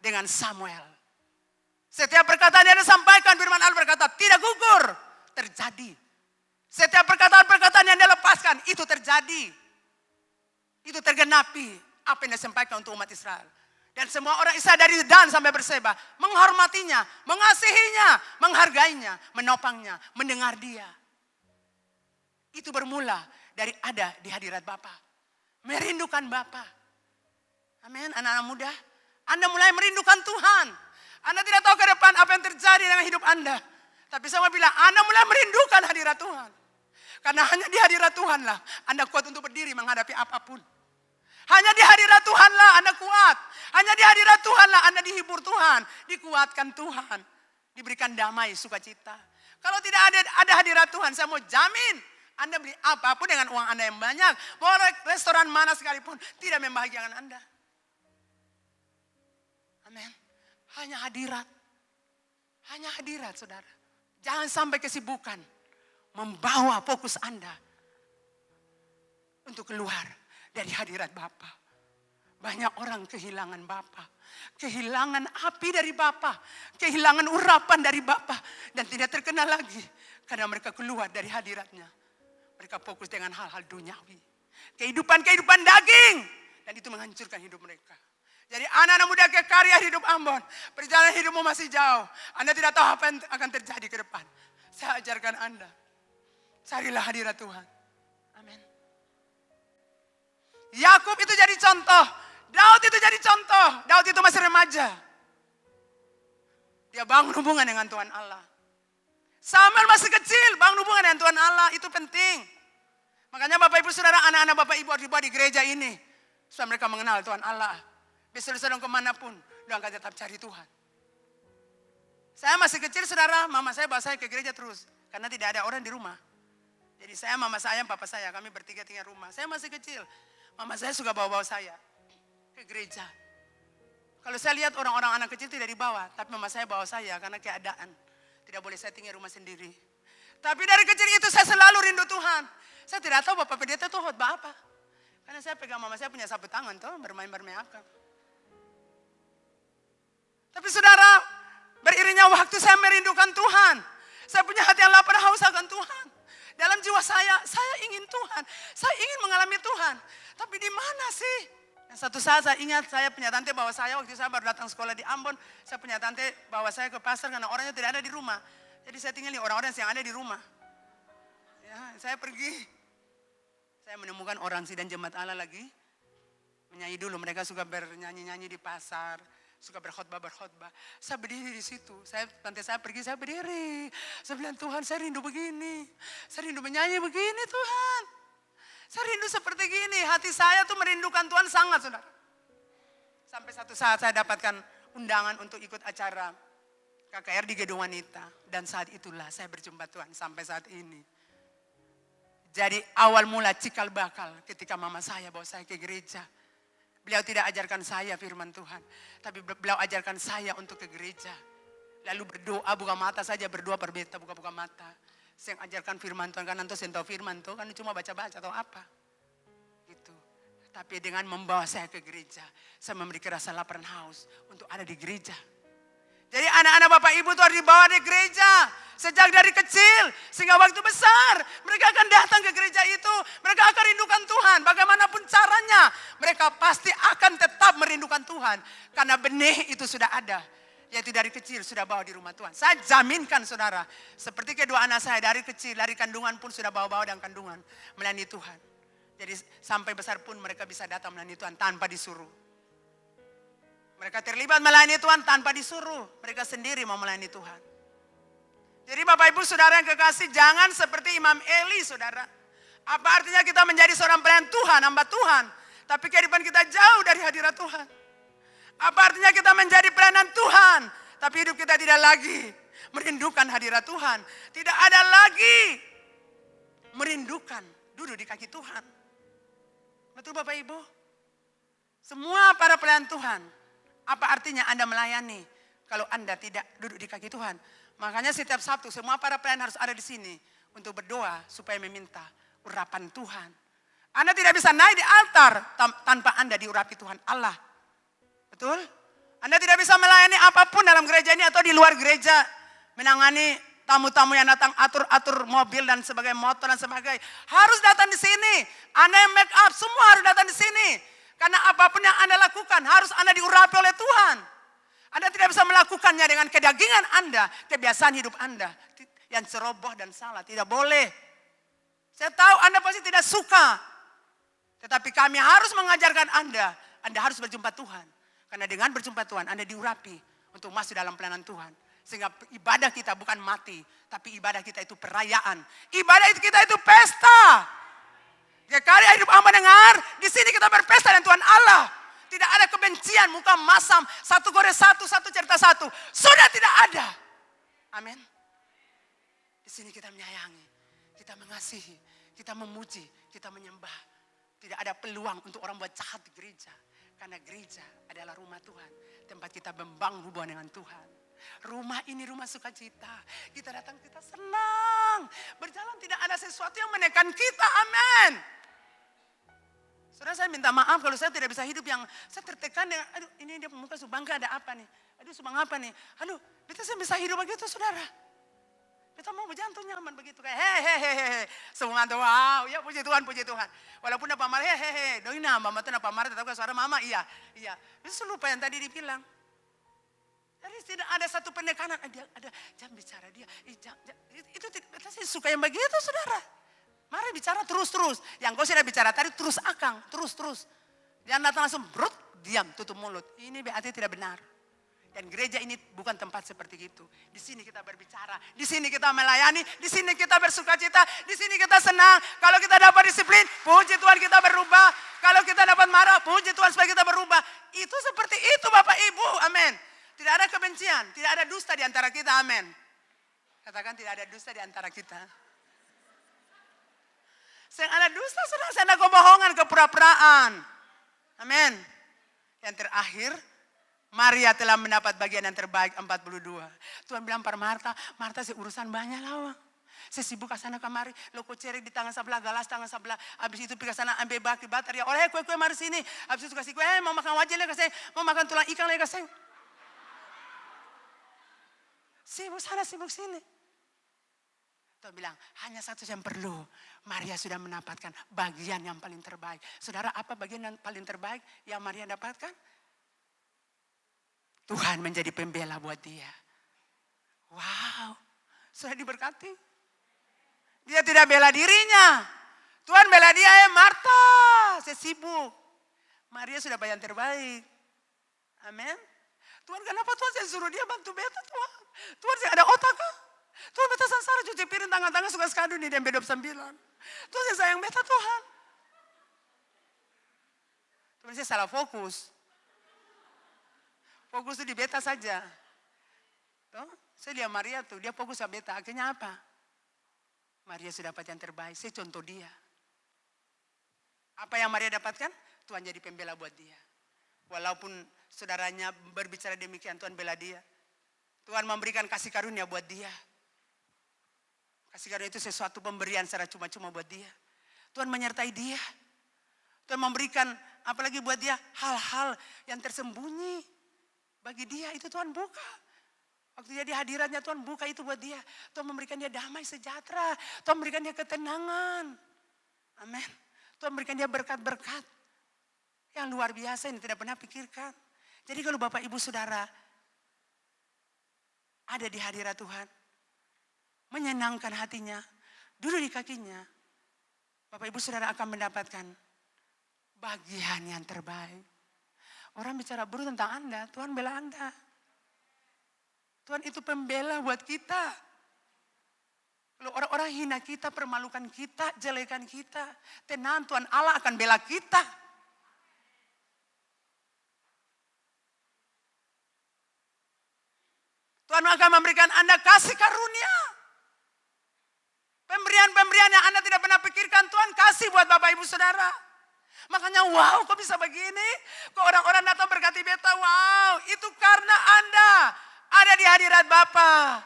dengan Samuel. Setiap perkataan yang disampaikan, firman Allah berkata, tidak gugur, terjadi. Setiap perkataan-perkataan yang dia lepaskan, itu terjadi. Itu tergenapi apa yang disampaikan untuk umat Israel. Dan semua orang Israel dari Dan sampai Berseba menghormatinya, mengasihinya, menghargainya, menopangnya, mendengar dia. Itu bermula dari ada di hadirat Bapa. Merindukan Bapa. Amin, anak-anak muda. Anda mulai merindukan Tuhan. Anda tidak tahu ke depan apa yang terjadi dengan hidup Anda. Tapi saya mau bilang, Anda mulai merindukan hadirat Tuhan. Karena hanya di hadirat Tuhanlah Anda kuat untuk berdiri menghadapi apapun. Hanya di hadirat Tuhanlah Anda kuat. Hanya di hadirat Tuhanlah Anda dihibur Tuhan. Dikuatkan Tuhan. Diberikan damai, sukacita. Kalau tidak ada hadirat Tuhan, saya mau jamin Anda beli apapun dengan uang Anda yang banyak. Mau restoran mana sekalipun, tidak membahagiakan Anda. Amin. Hanya hadirat. Hanya hadirat, saudara. Jangan sampai kesibukan membawa fokus Anda untuk keluar dari hadirat Bapa. Banyak orang kehilangan Bapa. Kehilangan api dari Bapa. Kehilangan urapan dari Bapa. Dan tidak terkenal lagi. Karena mereka keluar dari hadiratnya. Mereka fokus dengan hal-hal duniawi. Kehidupan daging. Dan itu menghancurkan hidup mereka. Jadi anak-anak muda kekarya hidup Ambon. Perjalanan hidupmu masih jauh. Anda tidak tahu apa yang akan terjadi ke depan. Saya ajarkan Anda. Carilah hadirat Tuhan. Amin. Yakub itu jadi contoh. Daud itu jadi contoh. Daud itu masih remaja. Dia bangun hubungan dengan Tuhan Allah. Samuel masih kecil, bangun hubungan dengan Tuhan Allah. Itu penting. Makanya Bapak Ibu Saudara, anak-anak Bapak Ibu harus dibawa di gereja ini. Supaya mereka mengenal Tuhan Allah. Besok sedang kemanapun, dia akan tetap cari Tuhan. Saya masih kecil saudara, mama saya bawa saya ke gereja terus. Karena tidak ada orang di rumah. Jadi saya, mama saya, papa saya, kami bertiga tinggal rumah. Saya masih kecil. Mama saya suka bawa-bawa saya ke gereja. Kalau saya lihat orang-orang anak kecil tidak dibawa. Tapi mama saya bawa saya karena keadaan. Tidak boleh saya tinggal rumah sendiri. Tapi dari kecil itu saya selalu rindu Tuhan. Saya tidak tahu Bapak Pendeta itu khotbah apa. Karena saya pegang mama saya punya sapu tangan tuh, bermain-bermain akal. Tapi saudara, beriringnya waktu saya merindukan Tuhan. Saya punya hati yang lapar haus akan Tuhan. Dalam jiwa saya ingin Tuhan. Saya ingin mengalami Tuhan. Tapi di mana sih? Dan satu saat saya ingat, saya punya tante bawa saya, waktu saya baru datang sekolah di Ambon. Saya punya tante bawa saya ke pasar karena orangnya tidak ada di rumah. Jadi saya tinggal di orang-orang yang ada di rumah. Ya, saya pergi. Saya menemukan orang sidang jemaat Allah lagi. Menyanyi dulu, mereka suka bernyanyi-nyanyi di pasar. Suka berkhotbah. Saya berdiri di situ. Tante saya pergi, saya berdiri. Saya bilang, Tuhan saya rindu begini. Saya rindu menyanyi begini Tuhan. Saya rindu seperti gini. Hati saya tuh merindukan Tuhan sangat saudara. Sampai satu saat saya dapatkan undangan untuk ikut acara KKR di Gedung Wanita. Dan saat itulah saya berjumpa Tuhan sampai saat ini. Jadi awal mula cikal bakal ketika mama saya bawa saya ke gereja. Beliau tidak ajarkan saya firman Tuhan. Tapi beliau ajarkan saya untuk ke gereja. Lalu berdoa, buka mata saja, berdoa perbeta, buka-buka mata. Saya ajarkan firman Tuhan, kan nanti saya tahu firman Tuhan, kan cuma baca-baca atau apa. Gitu. Tapi dengan membawa saya ke gereja, saya memiliki rasa lapar dan haus untuk ada di gereja. Jadi anak-anak Bapak Ibu itu harus dibawa di gereja. Sejak dari kecil, sehingga waktu besar, mereka akan datang ke gereja itu. Mereka akan rindukan Tuhan, bagaimanapun caranya. Mereka pasti akan tetap merindukan Tuhan. Karena benih itu sudah ada. Yaitu dari kecil sudah bawa di rumah Tuhan. Saya jaminkan saudara, seperti kedua anak saya dari kecil, dari kandungan pun sudah bawa-bawa dalam kandungan. Melayani Tuhan. Jadi sampai besar pun mereka bisa datang melayani Tuhan tanpa disuruh. Mereka terlibat melayani Tuhan tanpa disuruh. Mereka sendiri mau melayani Tuhan. Jadi Bapak Ibu Saudara yang kekasih, jangan seperti Imam Eli saudara. Apa artinya kita menjadi seorang pelayan Tuhan, hamba Tuhan. Tapi kehidupan kita jauh dari hadirat Tuhan. Apa artinya kita menjadi pelayanan Tuhan. Tapi hidup kita tidak lagi merindukan hadirat Tuhan. Tidak ada lagi merindukan duduk di kaki Tuhan. Betul Bapak Ibu? Semua para pelayan Tuhan. Apa artinya Anda melayani kalau Anda tidak duduk di kaki Tuhan? Makanya setiap Sabtu semua para pelayan harus ada di sini untuk berdoa supaya meminta urapan Tuhan. Anda tidak bisa naik di altar tanpa Anda diurapi Tuhan Allah. Betul? Anda tidak bisa melayani apapun dalam gereja ini atau di luar gereja. Menangani tamu-tamu yang datang, atur mobil dan sebagainya, motor dan sebagainya. Harus datang di sini. Anda yang make up, semua harus datang di sini. Karena apapun yang Anda lakukan harus Anda diurapi oleh Tuhan. Anda tidak bisa melakukannya dengan kedagingan Anda, kebiasaan hidup Anda yang ceroboh dan salah. Tidak boleh. Saya tahu Anda pasti tidak suka. Tetapi kami harus mengajarkan Anda harus berjumpa Tuhan. Karena dengan berjumpa Tuhan Anda diurapi untuk masuk dalam pelayanan Tuhan. Sehingga ibadah kita bukan mati, tapi ibadah kita itu perayaan. Ibadah kita itu pesta. Karya hidup Allah mendengar, di sini kita berpesta dengan Tuhan Allah. Tidak ada kebencian, muka masam, 1 Korintus 1, 1 cerita 1. Sudah tidak ada. Amin. Di sini kita menyayangi, kita mengasihi, kita memuji, kita menyembah. Tidak ada peluang untuk orang buat jahat di gereja. Karena gereja adalah rumah Tuhan. Tempat kita membangun hubungan dengan Tuhan. Rumah ini rumah sukacita. Kita datang, kita senang. Berjalan tidak ada sesuatu yang menekan kita. Amin. Saudara, saya minta maaf kalau saya tidak bisa hidup yang saya tertekan dengan, aduh ini dia muka subangka ada apa nih. Aduh subang apa nih. Aduh, beta saya bisa hidup begitu saudara. Beta mau berjantung nyaman begitu kayak hehehe. Semua tuh wow, ya puji Tuhan, puji Tuhan. Walaupun apa marah hehehe. Doi nah mama tuh apa marah tetap suara mama iya. Bisa lupa yang tadi dibilang. Jadi tidak ada satu penekanan. Dia ada jangan bicara dia. Itu beta saya suka yang begitu saudara. Mari bicara terus-terus. Yang kau sudah bicara tadi terus akang, terus-terus. Jangan datang langsung brut, diam, tutup mulut. Ini berarti tidak benar. Dan gereja ini bukan tempat seperti itu. Di sini kita berbicara, di sini kita melayani, di sini kita bersukacita, di sini kita senang. Kalau kita dapat disiplin, puji Tuhan kita berubah. Kalau kita dapat marah, puji Tuhan supaya kita berubah. Itu seperti itu Bapak Ibu, amin. Tidak ada kebencian, tidak ada dusta di antara kita, amin. Katakan tidak ada dusta di antara kita. Yang ada dusta sudah ada kebohongan, kepura-puraan. Amin. Yang terakhir, Maria telah mendapat bagian yang terbaik 42. Tuhan bilang pada Marta, Marta sih urusan banyak lah. Saya sibuk ke sana kemari, loko ceri di tangan sebelah, galas tangan sebelah. Habis itu pergi ke sana ambil baki batar ya. Oleh kue mari sini. Habis itu kasih kue, mau makan wajah lagi kasih, mau makan tulang ikan lagi kasih. Sibuk sana, sibuk sini. Tuhan bilang, hanya satu yang perlu. Maria sudah mendapatkan bagian yang paling terbaik. Saudara, apa bagian yang paling terbaik yang Maria dapatkan? Tuhan menjadi pembela buat dia. Wow, sudah diberkati. Dia tidak bela dirinya. Tuhan bela dia, Marta, saya sibuk. Maria sudah bagian terbaik. Amin. Tuhan kenapa Tuhan saya suruh dia bantu beta Tuhan? Tuhan saya ada otak kah? Tuhan beta sangsara cuci piring tangan-tangan suka sekadu nih dan bedop 9. Tuhan saya sayang beta Tuhan. Tuhan saya salah fokus. Fokus itu di beta saja. Tuh, saya lihat Maria tuh, dia fokus sama beta. Akhirnya apa? Maria sudah dapat yang terbaik. Saya contoh dia. Apa yang Maria dapatkan? Tuhan jadi pembela buat dia. Walaupun saudaranya berbicara demikian, Tuhan bela dia. Tuhan memberikan kasih karunia buat dia. Kasih karunia itu sesuatu pemberian secara cuma-cuma buat dia. Tuhan menyertai dia. Tuhan memberikan apalagi buat dia hal-hal yang tersembunyi. Bagi dia itu Tuhan buka. Waktu dia di hadiratnya Tuhan buka itu buat dia. Tuhan memberikan dia damai sejahtera. Tuhan memberikan dia ketenangan. Amin. Tuhan memberikan dia berkat-berkat. Yang luar biasa yang tidak pernah pikirkan. Jadi kalau Bapak Ibu Saudara ada di hadirat Tuhan. Menyenangkan hatinya. Duduk di kakinya. Bapak Ibu Saudara akan mendapatkan bagian yang terbaik. Orang bicara buruk tentang Anda, Tuhan bela Anda. Tuhan itu pembela buat kita. Kalau orang-orang hina kita, permalukan kita, jelekan kita. Tenang, Tuhan Allah akan bela kita. Tuhan akan memberikan Anda kasih karunia. Pemberian-pemberian yang Anda tidak pernah pikirkan, Tuhan kasih buat Bapak Ibu Saudara. Makanya wow, kok bisa begini? Kok orang-orang datang berkati beta? Wow, itu karena Anda ada di hadirat Bapa.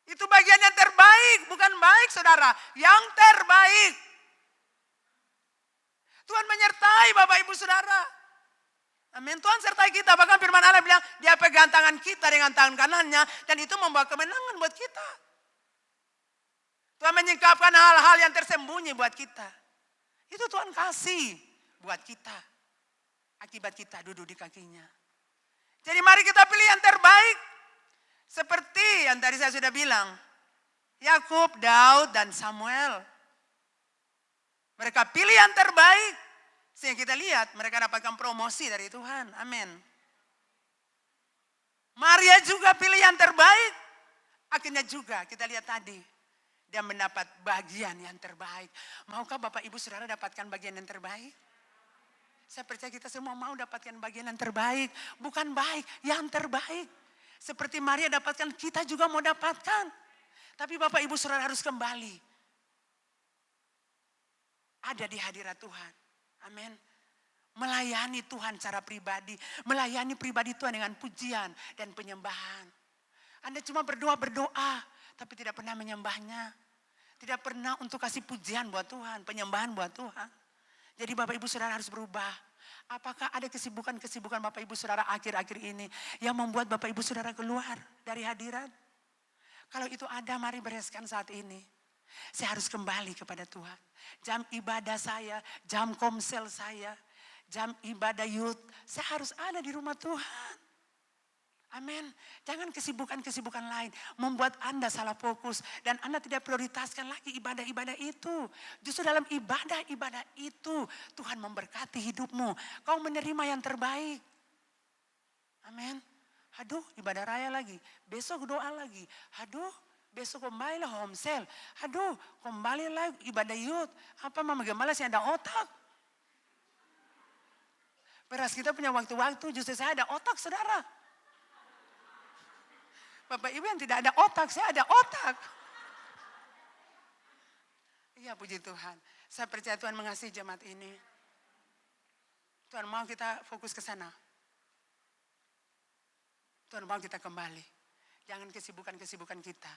Itu bagian yang terbaik, bukan baik saudara. Yang terbaik. Tuhan menyertai Bapak Ibu Saudara. Amin. Tuhan sertai kita. Bahkan firman Allah bilang, dia pegang tangan kita dengan tangan kanannya. Dan itu membawa kemenangan buat kita. Tuhan menyingkapkan hal-hal yang tersembunyi buat kita. Itu Tuhan kasih buat kita. Akibat kita duduk di kakinya. Jadi mari kita pilih yang terbaik. Seperti yang tadi saya sudah bilang. Yakub, Daud, dan Samuel. Mereka pilih yang terbaik. Sehingga kita lihat mereka dapatkan promosi dari Tuhan. Amin. Maria juga pilih yang terbaik. Akhirnya juga kita lihat tadi. dan mendapat bagian yang terbaik. Maukah Bapak Ibu Saudara dapatkan bagian yang terbaik? Saya percaya kita semua mau dapatkan bagian yang terbaik. Bukan baik, yang terbaik. Seperti Maria dapatkan, kita juga mau dapatkan. Tapi Bapak Ibu Saudara harus kembali. Ada di hadirat Tuhan. Amin. Melayani Tuhan secara pribadi. Melayani pribadi Tuhan dengan pujian dan penyembahan. Anda cuma berdoa, tapi tidak pernah menyembahnya. Tidak pernah untuk kasih pujian buat Tuhan, penyembahan buat Tuhan. Jadi Bapak Ibu Saudara harus berubah. Apakah ada kesibukan-kesibukan Bapak Ibu Saudara akhir-akhir ini yang membuat Bapak Ibu Saudara keluar dari hadirat? Kalau itu ada, mari bereskan saat ini. Saya harus kembali kepada Tuhan. Jam ibadah saya, jam komsel saya, jam ibadah youth, saya harus ada di rumah Tuhan. Amin. Jangan kesibukan-kesibukan lain membuat Anda salah fokus dan Anda tidak prioritaskan lagi ibadah-ibadah itu. Justru dalam ibadah-ibadah itu Tuhan memberkati hidupmu. Kau menerima yang terbaik. Amin. Aduh, ibadah raya lagi. Besok doa lagi. Aduh, besok kembali lah home sale. Aduh, kembali lagi ibadah youth. Apa mama gembala sih ada otak? Beras kita punya waktu-waktu, justru saya ada otak saudara. Bapak Ibu yang tidak ada otak, saya ada otak. Iya puji Tuhan. Saya percaya Tuhan mengasihi jemaat ini. Tuhan mau kita fokus ke sana. Tuhan mau kita kembali. Jangan kesibukan-kesibukan kita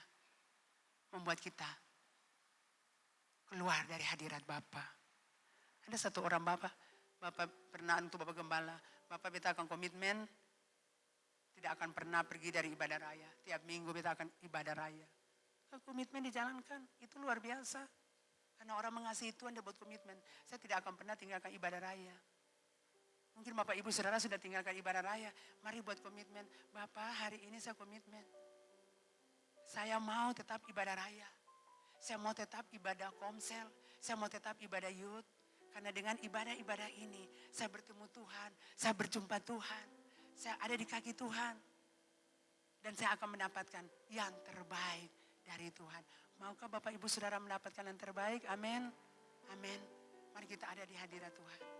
membuat kita keluar dari hadirat Bapa. Ada satu orang Bapak pernah untuk Bapak Gembala. Bapak beta akan komitmen tidak akan pernah pergi dari ibadah raya. Tiap minggu beta akan ibadah raya. Komitmen dijalankan, itu luar biasa. Karena orang mengasihi Tuhan, dia buat komitmen. Saya tidak akan pernah tinggalkan ibadah raya. Mungkin Bapak Ibu Saudara sudah tinggalkan ibadah raya. Mari buat komitmen. Bapak, hari ini saya komitmen. Saya mau tetap ibadah raya. Saya mau tetap ibadah komsel. Saya mau tetap ibadah youth. Karena dengan ibadah-ibadah ini, saya bertemu Tuhan. Saya berjumpa Tuhan. Saya ada di kaki Tuhan. Dan saya akan mendapatkan yang terbaik dari Tuhan. Maukah Bapak Ibu Saudara mendapatkan yang terbaik? Amin. Amin. Mari kita ada di hadirat Tuhan.